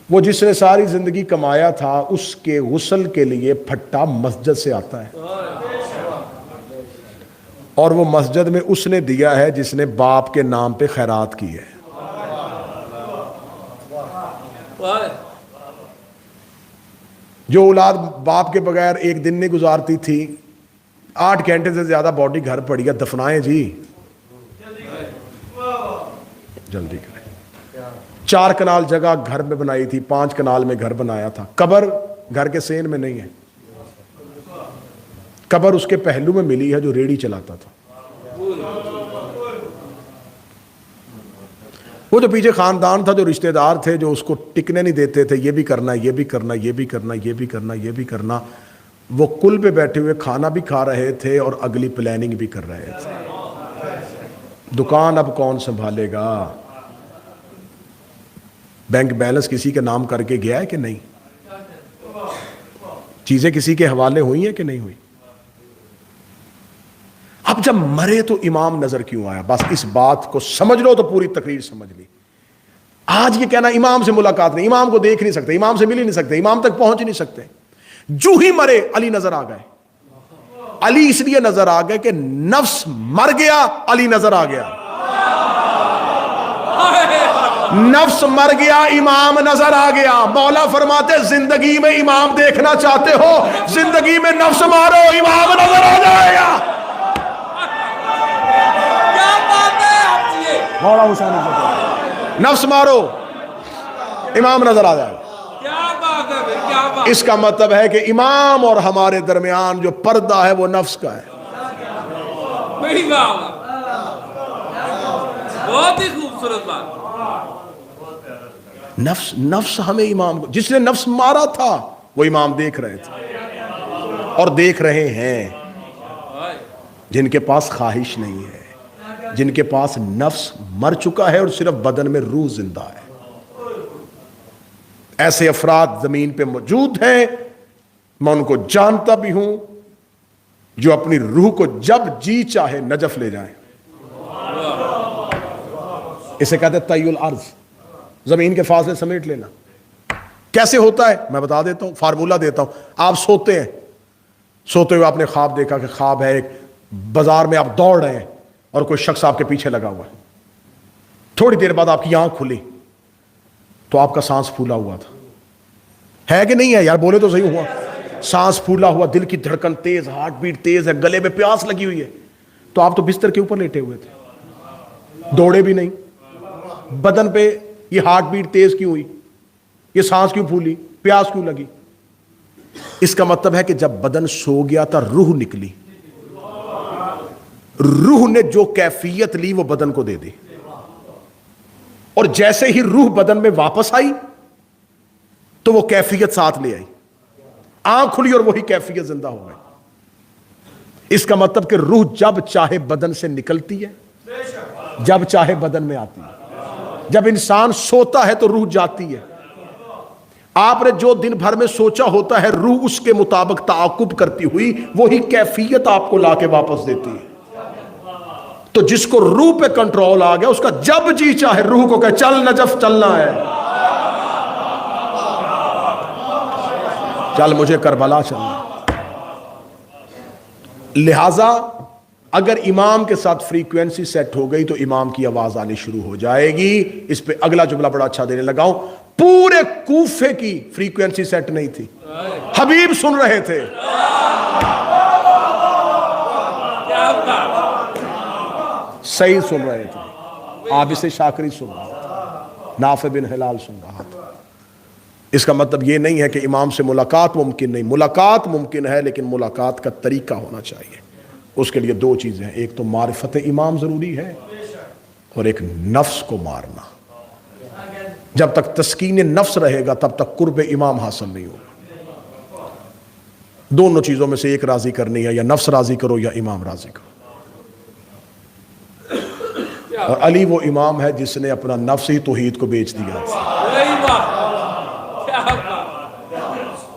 S1: وہ جس نے ساری زندگی کمایا تھا اس کے غسل کے لیے پھٹا مسجد سے آتا ہے, اور وہ مسجد میں اس نے دیا ہے جس نے باپ کے نام پہ خیرات کی ہے. جو اولاد باپ کے بغیر ایک دن نہیں گزارتی تھی, 8 گھنٹے سے زیادہ باڈی گھر پڑی ہے, دفنائیں جی, جلدی کریں. 4 کنال جگہ گھر میں بنائی تھی, 5 کنال میں گھر بنایا تھا. قبر گھر کے سین میں نہیں ہے, قبر اس کے پہلو میں ملی ہے جو ریڑھی چلاتا تھا. وہ جو پیچھے خاندان تھا, جو رشتہ دار تھے, جو اس کو ٹکنے نہیں دیتے تھے, یہ بھی کرنا, یہ بھی کرنا, یہ بھی کرنا, یہ بھی کرنا, یہ بھی کرنا, وہ کل پہ بیٹھے ہوئے کھانا بھی کھا رہے تھے اور اگلی پلاننگ بھی کر رہے تھے. دکان اب کون سنبھالے گا؟ بینک بیلنس کسی کے نام کر کے گیا ہے کہ نہیں؟ چیزیں کسی کے حوالے ہوئی ہیں کہ نہیں ہوئی؟ اب جب مرے تو امام نظر کیوں آیا؟ بس اس بات کو سمجھ لو تو پوری تقریر سمجھ لی. آج یہ کہنا امام سے ملاقات نہیں, امام کو دیکھ نہیں سکتے, امام سے مل ہی نہیں سکتے, امام تک پہنچ ہی نہیں سکتے. جو ہی مرے علی نظر آ گئے. علی اس لیے نظر آ گئے کہ نفس مر گیا, علی نظر آ گیا. نفس مر گیا، امام نظر آ گیا. مولا فرماتے زندگی میں امام دیکھنا چاہتے ہو، زندگی میں نفس مارو، امام نظر آ جائے گا.
S2: کیا بات ہے آپ یہ،
S1: مولا حسین نفس مارو، امام نظر آ جائے گا.
S2: کیا بات ہے بھائی، کیا بات.
S1: اس کا مطلب ہے کہ امام اور ہمارے درمیان جو پردہ ہے وہ نفس کا ہے.
S2: بڑی بات، بہت ہی خوبصورت بات.
S1: نفس ہمیں امام کو، جس نے نفس مارا تھا وہ امام دیکھ رہے تھے اور دیکھ رہے ہیں. جن کے پاس خواہش نہیں ہے، جن کے پاس نفس مر چکا ہے اور صرف بدن میں روح زندہ ہے، ایسے افراد زمین پہ موجود ہیں. میں ان کو جانتا بھی ہوں جو اپنی روح کو جب جی چاہے نجف لے جائیں. اسے کہتے ہیں طی الارض، زمین کے فاصلے سمیٹ لینا. کیسے ہوتا ہے میں بتا دیتا ہوں، فارمولہ دیتا ہوں. آپ سوتے ہیں، سوتے ہوئے آپ نے خواب دیکھا کہ خواب ہے ایک بازار میں آپ دوڑ رہے ہیں اور کوئی شخص آپ کے پیچھے لگا ہوا ہے. تھوڑی دیر بعد آپ کی آنکھ کھلی تو آپ کا سانس پھولا ہوا تھا. ہے کہ نہیں ہے یار؟ بولے تو صحیح. ہوا سانس پھولا ہوا، دل کی دھڑکن تیز، ہارٹ بیٹ تیز ہے، گلے میں پیاس لگی ہوئی ہے. تو آپ تو بستر کے اوپر لیٹے ہوئے تھے، دوڑے بھی نہیں. بدن پہ یہ ہارٹ بیٹ تیز کیوں ہوئی؟ یہ سانس کیوں پھولی؟ پیاس کیوں لگی؟ اس کا مطلب ہے کہ جب بدن سو گیا تھا روح نکلی. روح نے جو کیفیت لی وہ بدن کو دے دی، اور جیسے ہی روح بدن میں واپس آئی تو وہ کیفیت ساتھ لے آئی. آنکھ کھلی اور وہی کیفیت زندہ ہو گئی. اس کا مطلب کہ روح جب چاہے بدن سے نکلتی ہے، جب چاہے بدن میں آتی ہے. جب انسان سوتا ہے تو روح جاتی ہے. آپ نے جو دن بھر میں سوچا ہوتا ہے روح اس کے مطابق تعاقب کرتی ہوئی وہی کیفیت آپ کو لا کے واپس دیتی ہے. تو جس کو روح پہ کنٹرول آ گیا اس کا جب جی چاہے روح کو کہ چل نجف چلنا ہے، چل مجھے کربلا چلنا. لہذا اگر امام کے ساتھ فریکوینسی سیٹ ہو گئی تو امام کی آواز آنی شروع ہو جائے گی. اس پہ اگلا جملہ بڑا اچھا دینے لگا ہوں. پورے کوفے کی فریکوینسی سیٹ نہیں تھی، حبیب سن رہے تھے. صحیح سن رہے تھے. عابس شاکری سن رہا تھا، نافع بن ہلال سن رہا تھا. اس کا مطلب یہ نہیں ہے کہ امام سے ملاقات ممکن نہیں. ملاقات ممکن ہے لیکن ملاقات کا طریقہ ہونا چاہیے. اس کے لیے دو چیزیں ہیں، ایک تو معرفت امام ضروری ہے اور ایک نفس کو مارنا. جب تک تسکین نفس رہے گا تب تک قرب امام حاصل نہیں ہوگا. دونوں چیزوں میں سے ایک راضی کرنی ہے، یا نفس راضی کرو یا امام راضی کرو. اور علی وہ امام ہے جس نے اپنا نفس ہی توحید کو بیچ دیا.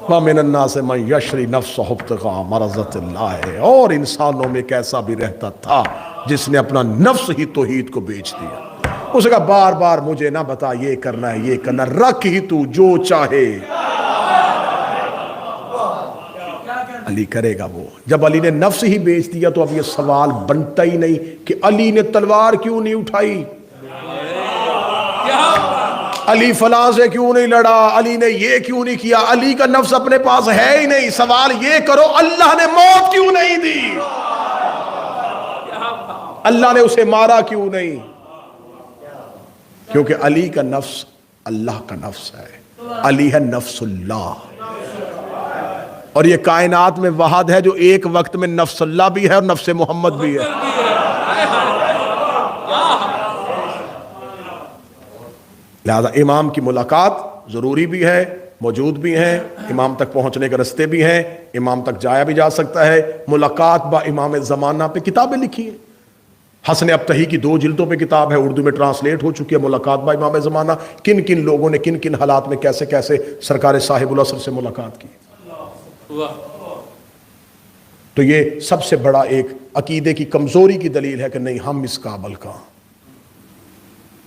S1: وَمِنَ النَّاسِ مَن يَشْرِي نَفْسَهُ ابْتِغَاءَ مَرْضَاتِ اللَّهِ. اور انسانوں میں ایک ایسا بھی رہتا تھا جس نے اپنا نفس ہی توحید کو بیچ دیا. اس کا بار بار مجھے نہ بتا یہ کرنا ہے یہ کرنا، رکھ ہی تو جو چاہے. علی کرے گا وہ. جب علی نے نفس ہی بیچ دیا تو اب یہ سوال بنتا ہی نہیں کہ علی نے تلوار کیوں نہیں اٹھائی، علی فلاں سے کیوں نہیں لڑا، علی نے یہ کیوں نہیں کیا. علی کا نفس اپنے پاس ہے ہی نہیں. سوال یہ کرو اللہ نے موت کیوں نہیں دی، اللہ نے اسے مارا کیوں نہیں. کیونکہ علی کا نفس اللہ کا نفس ہے. علی ہے نفس اللہ. اور یہ کائنات میں واحد ہے جو ایک وقت میں نفس اللہ بھی ہے اور نفس محمد بھی ہے. لہذا امام کی ملاقات ضروری بھی ہے، موجود بھی ہیں، امام تک پہنچنے کے رستے بھی ہیں، امام تک جایا بھی جا سکتا ہے. ملاقات با امام زمانہ پہ کتابیں لکھی ہیں. حسن ابتہی کی 2 جلدوں پہ کتاب ہے، اردو میں ٹرانسلیٹ ہو چکی ہے. ملاقات با امام زمانہ، کن کن لوگوں نے کن کن حالات میں کیسے کیسے سرکار صاحب العصر سے ملاقات کی. تو یہ سب سے بڑا ایک عقیدے کی کمزوری کی دلیل ہے کہ نہیں ہم اس قابل کا،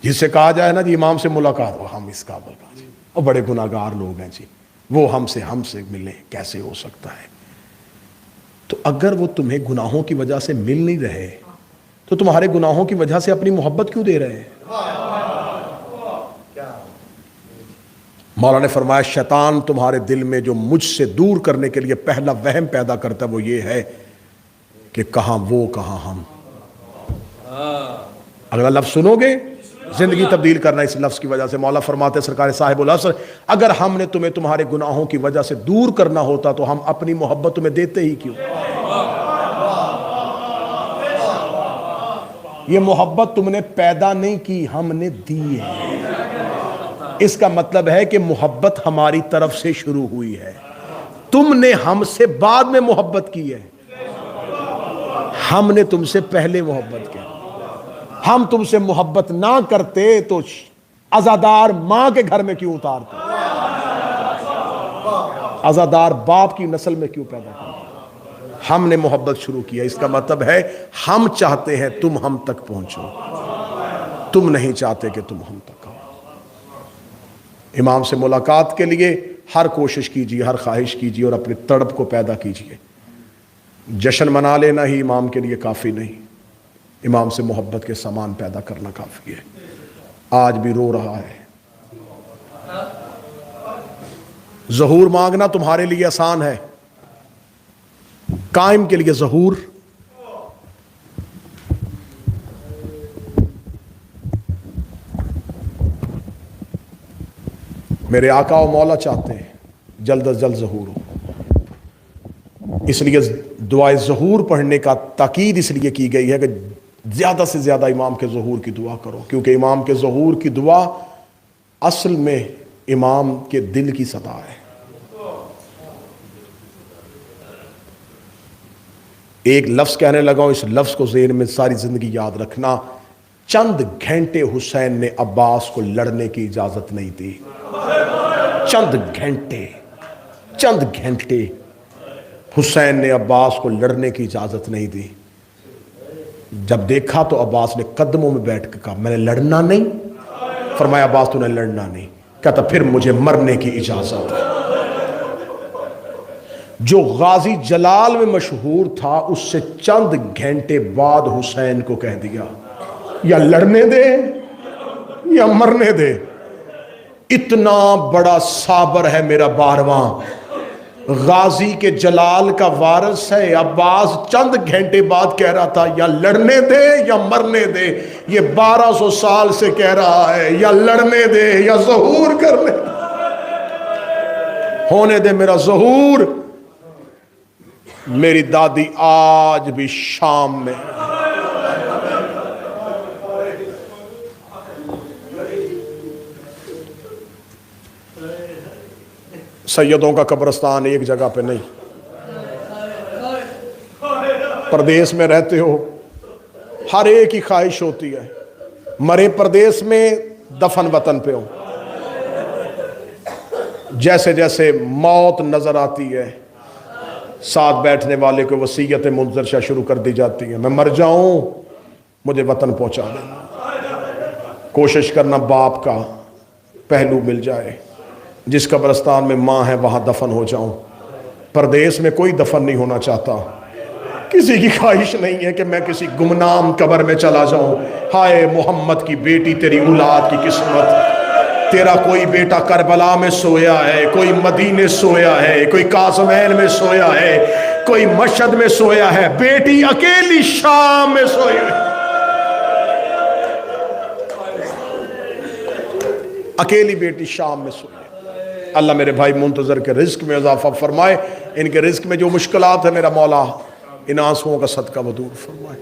S1: جس سے کہا جائے نا جی امام سے ملاقات ہو، ہم اس قابل کا جی، اور بڑے گناہگار لوگ ہیں جی، وہ ہم سے ملیں، کیسے ہو سکتا ہے. تو اگر وہ تمہیں گناہوں کی وجہ سے مل نہیں رہے تو تمہارے گناہوں کی وجہ سے اپنی محبت کیوں دے رہے ہیں؟ مولا نے فرمایا شیطان تمہارے دل میں جو مجھ سے دور کرنے کے لیے پہلا وہم پیدا کرتا ہے وہ یہ ہے کہ کہاں وہ کہاں ہم. اگلا لفظ سنو گے زندگی تبدیل کرنا اس لفظ کی وجہ سے. مولا فرماتے سرکار صاحب العصر اگر ہم نے تمہیں تمہارے گناہوں کی وجہ سے دور کرنا ہوتا تو ہم اپنی محبت تمہیں دیتے ہی کیوں. یہ محبت تم نے پیدا نہیں کی، ہم نے دی ہے. اس کا مطلب ہے کہ محبت ہماری طرف سے شروع ہوئی ہے، تم نے ہم سے بعد میں محبت کی ہے، ہم نے تم سے پہلے محبت کی. ہم تم سے محبت نہ کرتے تو عزادار ماں کے گھر میں کیوں اتارتے، عزادار باپ کی نسل میں کیوں پیدا کرتے. ہم نے محبت شروع کیا، اس کا مطلب ہے ہم چاہتے ہیں تم ہم تک پہنچو، تم نہیں چاہتے کہ تم ہم تک آؤ. امام سے ملاقات کے لیے ہر کوشش کیجیے، ہر خواہش کیجیے اور اپنی تڑپ کو پیدا کیجیے. جشن منا لینا ہی امام کے لیے کافی نہیں، امام سے محبت کے سامان پیدا کرنا کافی ہے. آج بھی رو رہا ہے. ظہور مانگنا تمہارے لیے آسان ہے، قائم کے لیے ظہور میرے آقا و مولا چاہتے ہیں جلد از جلد ظہور ہو. اس لیے دعائے ظہور پڑھنے کا تاکید اس لیے کی گئی ہے کہ زیادہ سے زیادہ امام کے ظہور کی دعا کرو، کیونکہ امام کے ظہور کی دعا اصل میں امام کے دل کی صدا ہے. ایک لفظ کہنے لگا ہوں، اس لفظ کو ذہن میں ساری زندگی یاد رکھنا. چند گھنٹے حسین نے عباس کو لڑنے کی اجازت نہیں دی. چند گھنٹے حسین نے عباس کو لڑنے کی اجازت نہیں دی. جب دیکھا تو عباس نے قدموں میں بیٹھ کے کہا میں نے لڑنا نہیں. فرمایا عباس تو نے لڑنا نہیں. کہتا پھر مجھے مرنے کی اجازت ہے. جو غازی جلال میں مشہور تھا اس سے چند گھنٹے بعد حسین کو کہہ دیا یا لڑنے دے یا مرنے دے. اتنا بڑا صابر ہے میرا 12واں، غازی کے جلال کا وارث ہے. عباس چند گھنٹے بعد کہہ رہا تھا یا لڑنے دے یا مرنے دے. یہ 1200 سال سے کہہ رہا ہے یا لڑنے دے یا ظہور کرنے دے. ہونے دے میرا ظہور. میری دادی آج بھی شام میں سیدوں کا قبرستان ایک جگہ پہ نہیں، پردیس میں رہتے ہو ہر ایک کی خواہش ہوتی ہے مرے پردیس میں دفن وطن پہ ہو. جیسے جیسے موت نظر آتی ہے ساتھ بیٹھنے والے کو وصیت منظرشہ شروع کر دی جاتی ہے، میں مر جاؤں مجھے وطن پہنچا دینا. کوشش کرنا باپ کا پہلو مل جائے. جس قبرستان میں ماں ہے وہاں دفن ہو جاؤں. پردیس میں کوئی دفن نہیں ہونا چاہتا. کسی کی خواہش نہیں ہے کہ میں کسی گمنام قبر میں چلا جاؤں. ہائے محمد کی بیٹی تیری اولاد کی قسمت، تیرا کوئی بیٹا کربلا میں سویا ہے، کوئی مدینے سویا ہے، کوئی قاسمین میں سویا ہے، کوئی مشہد میں سویا ہے، بیٹی اکیلی شام میں سوئی ہے. اکیلی بیٹی شام میں سوئی ہے. اللہ میرے بھائی منتظر کے رزق میں اضافہ فرمائے. ان کے رزق میں جو مشکلات ہیں میرا مولا ان آنسوؤں کا صدقہ بدور فرمائے.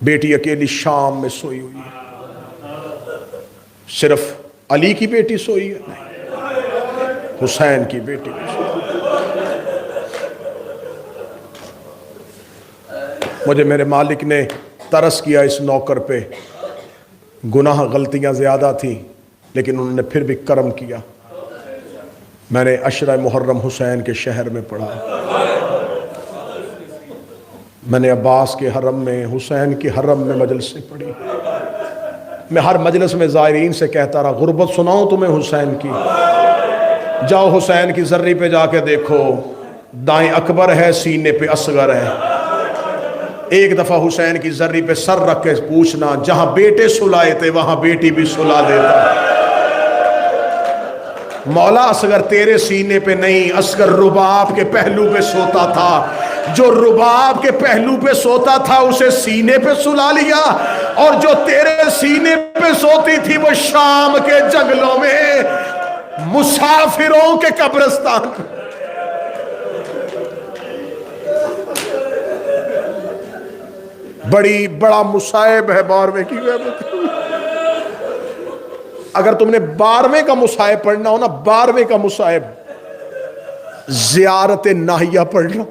S1: بیٹی اکیلی شام میں سوئی ہوئی ہے. صرف علی کی بیٹی سوئی ہے نہیں، حسین کی بیٹی بھی سوئی. مجھے میرے مالک نے ترس کیا اس نوکر پہ. گناہ غلطیاں زیادہ تھیں لیکن انہوں نے پھر بھی کرم کیا. میں نے عشرہ محرم حسین کے شہر میں پڑھا. میں نے عباس کے حرم میں، حسین کے حرم میں مجلسیں پڑھی. میں ہر مجلس میں زائرین سے کہتا رہا غربت سناؤں تمہیں حسین کی. جاؤ حسین کی زری پہ جا کے دیکھو، دائیں اکبر ہے سینے پہ اصغر ہے. ایک دفعہ حسین کی زری پہ سر رکھ کے پوچھنا جہاں بیٹے سلائے تھے وہاں بیٹی بھی سلا دیتا. مولا اصغر تیرے سینے پہ نہیں، اصغر رباب کے پہلو پہ سوتا تھا، جو رباب کے پہلو پہ سوتا تھا اسے سینے پہ سلا لیا، اور جو تیرے سینے پہ سوتی تھی وہ شام کے جنگلوں میں مسافروں کے قبرستان۔ بڑا مصائب ہے 12ویں کی غیبت۔ اگر تم نے 12ویں کا مصائب پڑھنا ہو نا، 12ویں کا مصائب زیارت ناہیہ پڑھنا۔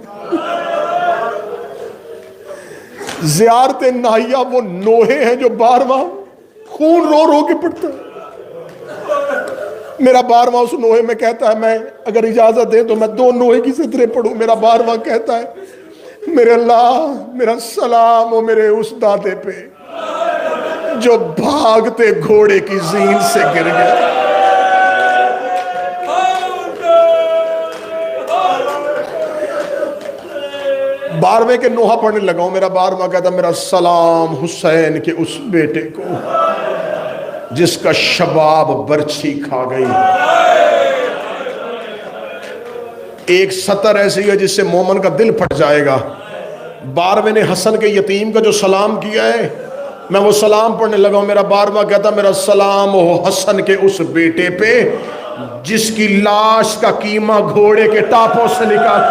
S1: زیارت ناہیہ وہ نوحے ہیں جو 12واں خون رو رو کے پڑھتا ہے۔ میرا 12واں اس نوحے میں کہتا ہے، میں اگر اجازت دیں تو میں 2 نوحے کی سطریں پڑھوں۔ میرا 12واں کہتا ہے، میرے اللہ میرا سلام ہو میرے اس دادے پہ جو بھاگتے گھوڑے کی زین سے گر گیا۔ 12ویں کے نوحہ پڑھنے لگا ہوں۔ میرا 12واں کہتا میرا سلام حسین کے اس بیٹے کو جس کا شباب برچھی کھا گئی۔ ایک سطر ایسی ہے جس سے مومن کا دل پھٹ جائے گا۔ 12ویں نے حسن کے یتیم کا جو سلام کیا ہے، میں وہ سلام پڑھنے لگا ہوں۔ میرا 12واں کہتا میرا سلام ہو حسن کے اس بیٹے پہ جس کی لاش کا قیمہ گھوڑے کے ٹاپوں سے نکال۔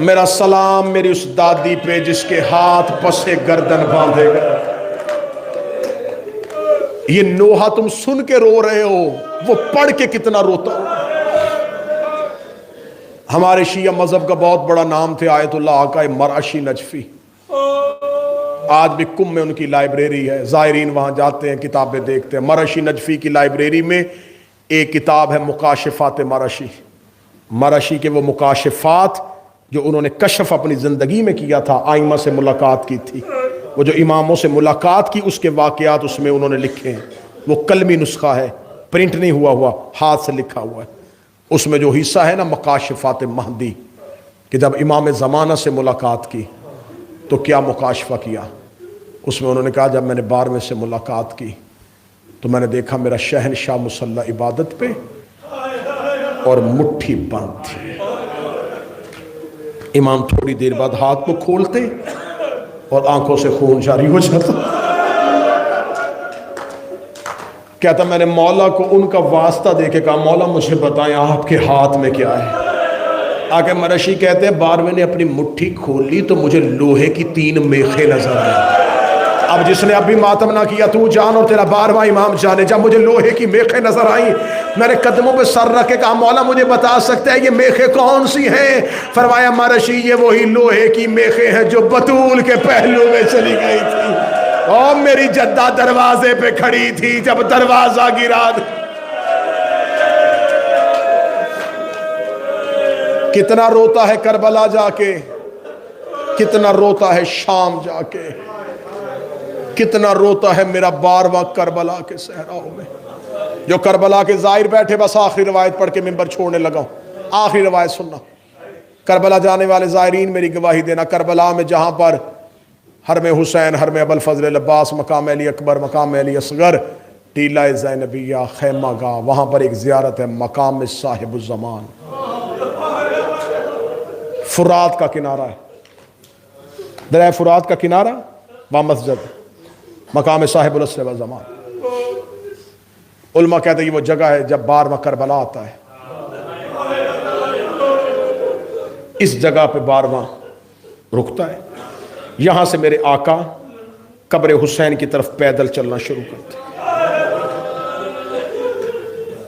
S1: میرا سلام میری اس دادی پہ جس کے ہاتھ پسے گردن باندھے گا۔ یہ نوحہ تم سن کے رو رہے ہو، وہ پڑھ کے کتنا روتا ہو۔ ہمارے شیعہ مذہب کا بہت بڑا نام تھے آیت اللہ آقا مرعشی نجفی۔ آج بھی کم میں ان کی لائبریری ہے، زائرین وہاں جاتے ہیں کتابیں دیکھتے ہیں۔ مرعشی نجفی کی لائبریری میں ایک کتاب ہے مکاشفات مرعشی۔ مرعشی کے وہ مکاشفات جو انہوں نے کشف اپنی زندگی میں کیا تھا، آئمہ سے ملاقات کی تھی، وہ جو اماموں سے ملاقات کی اس کے واقعات اس میں انہوں نے لکھے ہیں۔ وہ قلمی نسخہ ہے، پرنٹ نہیں ہوا، ہاتھ سے لکھا ہوا ہے۔ اس میں جو حصہ ہے نا مکاشفات مہدی، کہ جب امام زمانہ سے ملاقات کی تو کیا مکاشفہ کیا، اس میں انہوں نے کہا جب میں نے 12ویں سے ملاقات کی تو میں نے دیکھا میرا شہنشاہ مصلی عبادت پہ اور مٹھی بند تھی۔ امام تھوڑی دیر بعد ہاتھ کو کھولتے اور آنکھوں سے خون جاری ہو جاتا۔ کہتا میں نے مولا کو ان کا واسطہ دے کے کہا مولا مجھے بتائیں آپ کے ہاتھ میں کیا ہے۔ آگے مرعشی کہتے ہیں 12ویں نے اپنی مٹھی کھولی تو مجھے لوہے کی 3 میخیں نظر آئیں۔ اب جس نے اب بھی ماتم نہ کیا تو جان اور تیرا 12واں امام جانے۔ جب مجھے لوہے کی میخیں نظر آئیں میں نے قدموں پہ سر رکھ کے کہا مولا مجھے بتا سکتے ہیں یہ میخیں کون سی ہیں؟ فرمایا مرعشی یہ وہی لوہے کی میخیں ہیں جو بطول کے پہلو میں چلی گئی تھی اور میری جدہ دروازے پہ کھڑی تھی جب دروازہ گرا۔ کتنا روتا ہے کربلا جا کے، کتنا روتا ہے شام جا کے، کتنا روتا ہے میرا 12واں کربلا کے صحراؤں میں۔ جو کربلا کے زائر بیٹھے بس آخری روایت پڑھ کے ممبر چھوڑنے لگا ہوں، آخری روایت سننا۔ کربلا جانے والے زائرین میری گواہی دینا، کربلا میں جہاں پر حرم حسین، حرم ابو الفضل العباس، مقام علی اکبر، مقام علی اصغر، ٹیلہ زینبیہ، خیمہ گاہ، وہاں پر ایک زیارت ہے مقام صاحب الزمان۔ فرات کا کنارہ ہے، دریا فرات کا کنارہ، وہاں مسجد مقام صاحب العصر والزمان۔ علماء کہتے ہیں یہ وہ جگہ ہے جب 12واں کربلا آتا ہے، اس جگہ پہ 12واں رکتا ہے۔ یہاں سے میرے آقا قبر حسین کی طرف پیدل چلنا شروع کرتے ہیں۔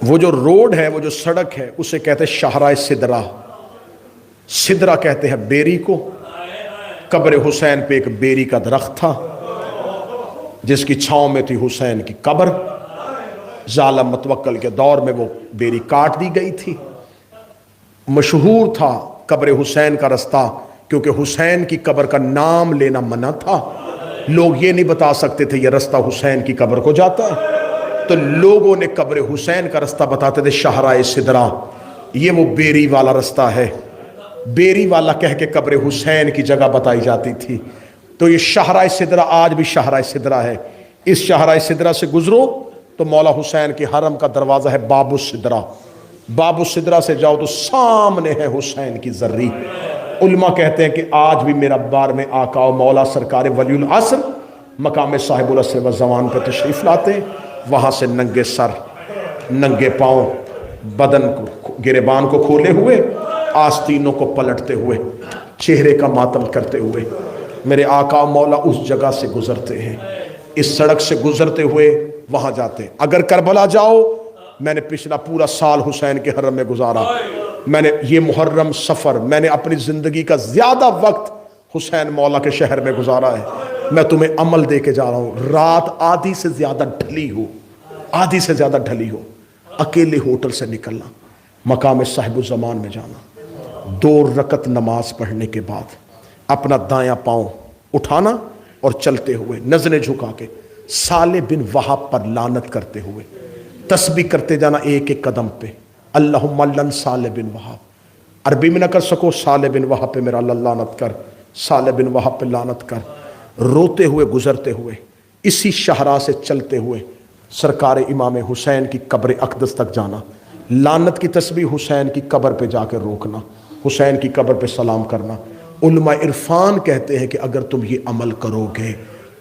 S1: وہ جو روڈ ہے، وہ جو سڑک ہے، اسے کہتے ہیں شاہراہ سدرہ۔ سدرہ کہتے ہیں بیری کو۔ قبر حسین پہ ایک بیری کا درخت تھا جس کی چھاؤں میں تھی حسین کی قبر۔ ظالم متوکل کے دور میں وہ بیری کاٹ دی گئی تھی۔ مشہور تھا قبر حسین کا رستہ کیونکہ حسین کی قبر کا نام لینا منع تھا۔ لوگ یہ نہیں بتا سکتے تھے یہ رستہ حسین کی قبر کو جاتا ہے، تو لوگوں نے قبر حسین کا رستہ بتاتے تھے شاہراہ سدرہ، یہ وہ بیری والا رستہ ہے۔ بیری والا کہہ کے قبر حسین کی جگہ بتائی جاتی تھی۔ تو یہ شاہراہ سدرہ آج بھی شاہراہ سدرہ ہے۔ اس شاہراہ سدرہ سے گزرو تو مولا حسین کے حرم کا دروازہ ہے باب السدرہ، باب السدرہ سے جاؤ تو سامنے ہے حسین کی زری۔ علماء کہتے ہیں کہ آج بھی میرا بار میں آقا و مولا سرکار ولی العصر مقام صاحب العصر و زمان پہ تشریف لاتے ہیں، وہاں سے ننگے سر ننگے پاؤں بدن کو گریبان کو کھولے ہوئے آستینوں کو پلٹتے ہوئے چہرے کا ماتم کرتے ہوئے میرے آقا و مولا اس جگہ سے گزرتے ہیں، اس سڑک سے گزرتے ہوئے وہاں جاتے ہیں۔ اگر کربلا جاؤ، میں نے پچھلا پورا سال حسین کے حرم میں گزارا، میں نے یہ محرم سفر میں نے اپنی زندگی کا زیادہ وقت حسین مولا کے شہر میں گزارا ہے۔ میں تمہیں عمل دے کے جا رہا ہوں، رات آدھی سے زیادہ ڈھلی ہو، آدھی سے زیادہ ڈھلی ہو، اکیلے ہوٹل سے نکلنا، مقام صاحب الزمان میں جانا، 2 رکعت نماز پڑھنے کے بعد اپنا دایاں پاؤں اٹھانا اور چلتے ہوئے نظریں جھکا کے صالح بن وہاب پر لعنت کرتے ہوئے تسبیح کرتے جانا ایک ایک قدم پہ، اللہم لن صالح بن وہاب۔ عربی میں نہ کر سکو صالح بن وہاب پہ میرا اللہ لعنت کر، صالح بن وہاب پہ لعنت کر، روتے ہوئے گزرتے ہوئے اسی شاہراہ سے چلتے ہوئے سرکار امام حسین کی قبر اقدس تک جانا، لعنت کی تسبیح حسین کی قبر پہ جا کے روکنا، حسین کی قبر پہ سلام کرنا۔ علماء عرفان کہتے ہیں کہ اگر تم یہ عمل کرو گے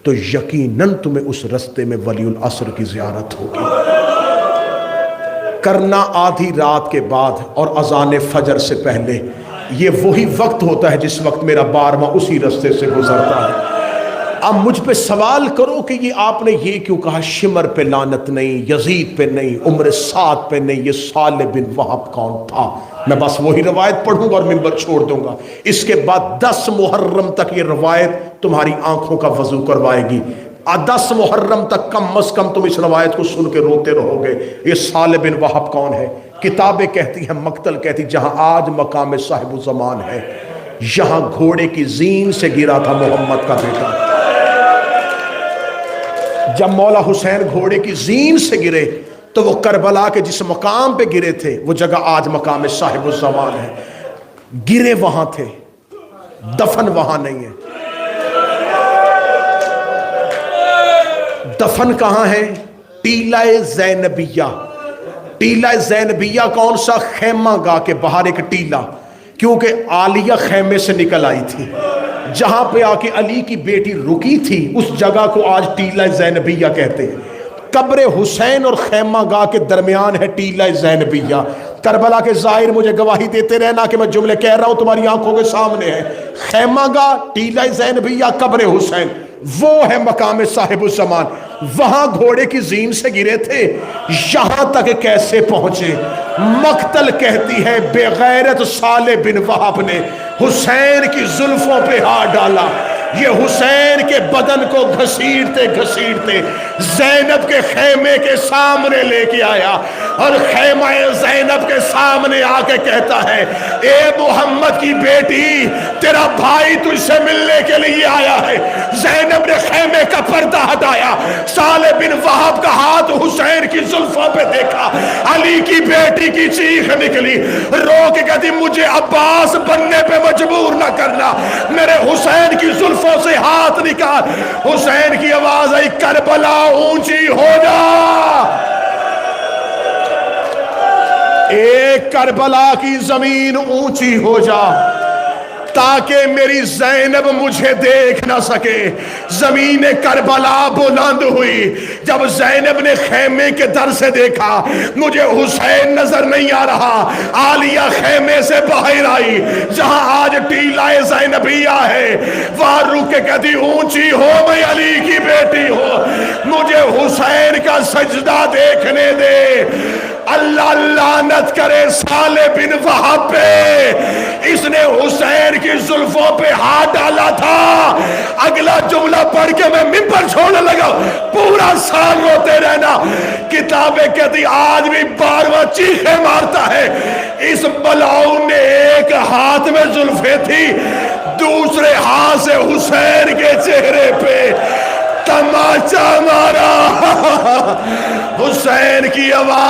S1: تو یقیناً تمہیں اس رستے میں ولی العصر کی زیارت ہوگی۔ کرنا آدھی رات کے بعد اور اذان فجر سے پہلے، یہ وہی وقت ہوتا ہے جس وقت میرا بارواں اسی رستے سے گزرتا ہے۔ اب مجھ پہ سوال کرو کہ یہ آپ نے یہ کیوں کہا شمر پہ لعنت نہیں، یزید پہ نہیں، عمر سعد پہ نہیں، یہ صالح بن وہاب کون تھا؟ میں بس وہی روایت پڑھوں گا اور منبر چھوڑ دوں گا۔ اس کے بعد 10 محرم تک یہ روایت تمہاری آنکھوں کا وضو کروائے گی۔ 10 محرم تک کم از کم تم اس روایت کو سن کے روتے رہو گے، یہ صالح بن وہاب کون ہے؟ کتابیں کہتی ہیں، مقتل کہتی جہاں آج مقام صاحب الزمان ہے، یہاں گھوڑے کی زین سے گرا تھا محمد کا بیٹا۔ جب مولا حسین گھوڑے کی زین سے گرے تو وہ کربلا کے جس مقام پہ گرے تھے وہ جگہ آج مقام صاحب الزمان ہے، گرے وہاں تھے، دفن وہاں نہیں ہے۔ دفن کہاں ہے؟ ٹیلہ زینبیہ۔ ٹیلہ زینبیہ کون سا؟ خیمہ گاہ کے باہر ایک ٹیلہ، کیونکہ عالیہ خیمے سے نکل آئی تھی، جہاں پہ آ کے علی کی بیٹی رکی تھی اس جگہ کو آج ٹیلہ زینبیہ کہتے ہیں۔ قبر حسین اور خیمہ گاہ کے درمیان ہے ٹیلہ زینبیہ۔ کربلا کے ظاہر مجھے گواہی دیتے رہنا کہ میں جملے کہہ رہا ہوں تمہاری آنکھوں کے سامنے ہے۔ خیمہ گاہ، ٹیلہ زینبیہ، قبر حسین، وہ ہے مقام صاحب الزمان۔ وہاں گھوڑے کی زین سے گرے تھے، یہاں تک کیسے پہنچے؟ مقتل کہتی ہے بے غیرت صالح بن وہاب نے حسین کی زلفوں پہ ہاتھ ڈالا، یہ حسین کے بدن کو گھسیٹتے گھسیٹتے زینب کے خیمے کے سامنے لے کے آیا، اور خیمہ زینب کے سامنے آ کے کہتا ہے اے محمد کی بیٹی، تیرا بھائی تجھ سے ملنے کے لیے آیا ہے۔ زینب نے خیمے کا پردہ ہٹایا، صالح بن وہاب کا ہاتھ حسین کی زلفوں پہ دیکھا، علی کی بیٹی کی چیخ نکلی، رو کے کہتی مجھے عباس بننے پہ مجبور نہ کرنا، میرے حسین کی زلفوں سے ہاتھ نکال۔ حسین کی آواز آئی کربلا اونچی ہو جا، ایک کربلا کی زمین اونچی ہو جا تاکہ میری زینب مجھے دیکھ نہ سکے۔ زمین کربلا بلند ہوئی، جب زینب نے خیمے کے در سے دیکھا مجھے حسین نظر نہیں آ رہا، عالیہ خیمے سے باہر آئی جہاں آج ٹیلہ زینبیہ ہے، وہاں رک کے کہتی اونچی ہو، میں علی کی بیٹی ہوں، مجھے حسین کا سجدہ دیکھنے دے۔ اللہ لعنت کرے صالح بن وہاب پہ، اس نے حسین کی زلفوں پہ ہاتھ ڈالا تھا۔ اگلا جملہ پڑھ کے میں منبر چھوڑنے لگا، پورا سال روتے رہنا۔ کتابیں کہتی آج بھی 12واں چیخیں مارتا ہے۔ اس ملعون نے ایک ہاتھ میں زلفیں تھی، دوسرے ہاتھ سے حسین کے چہرے پہ تماچا مارا۔ حسین کی آواز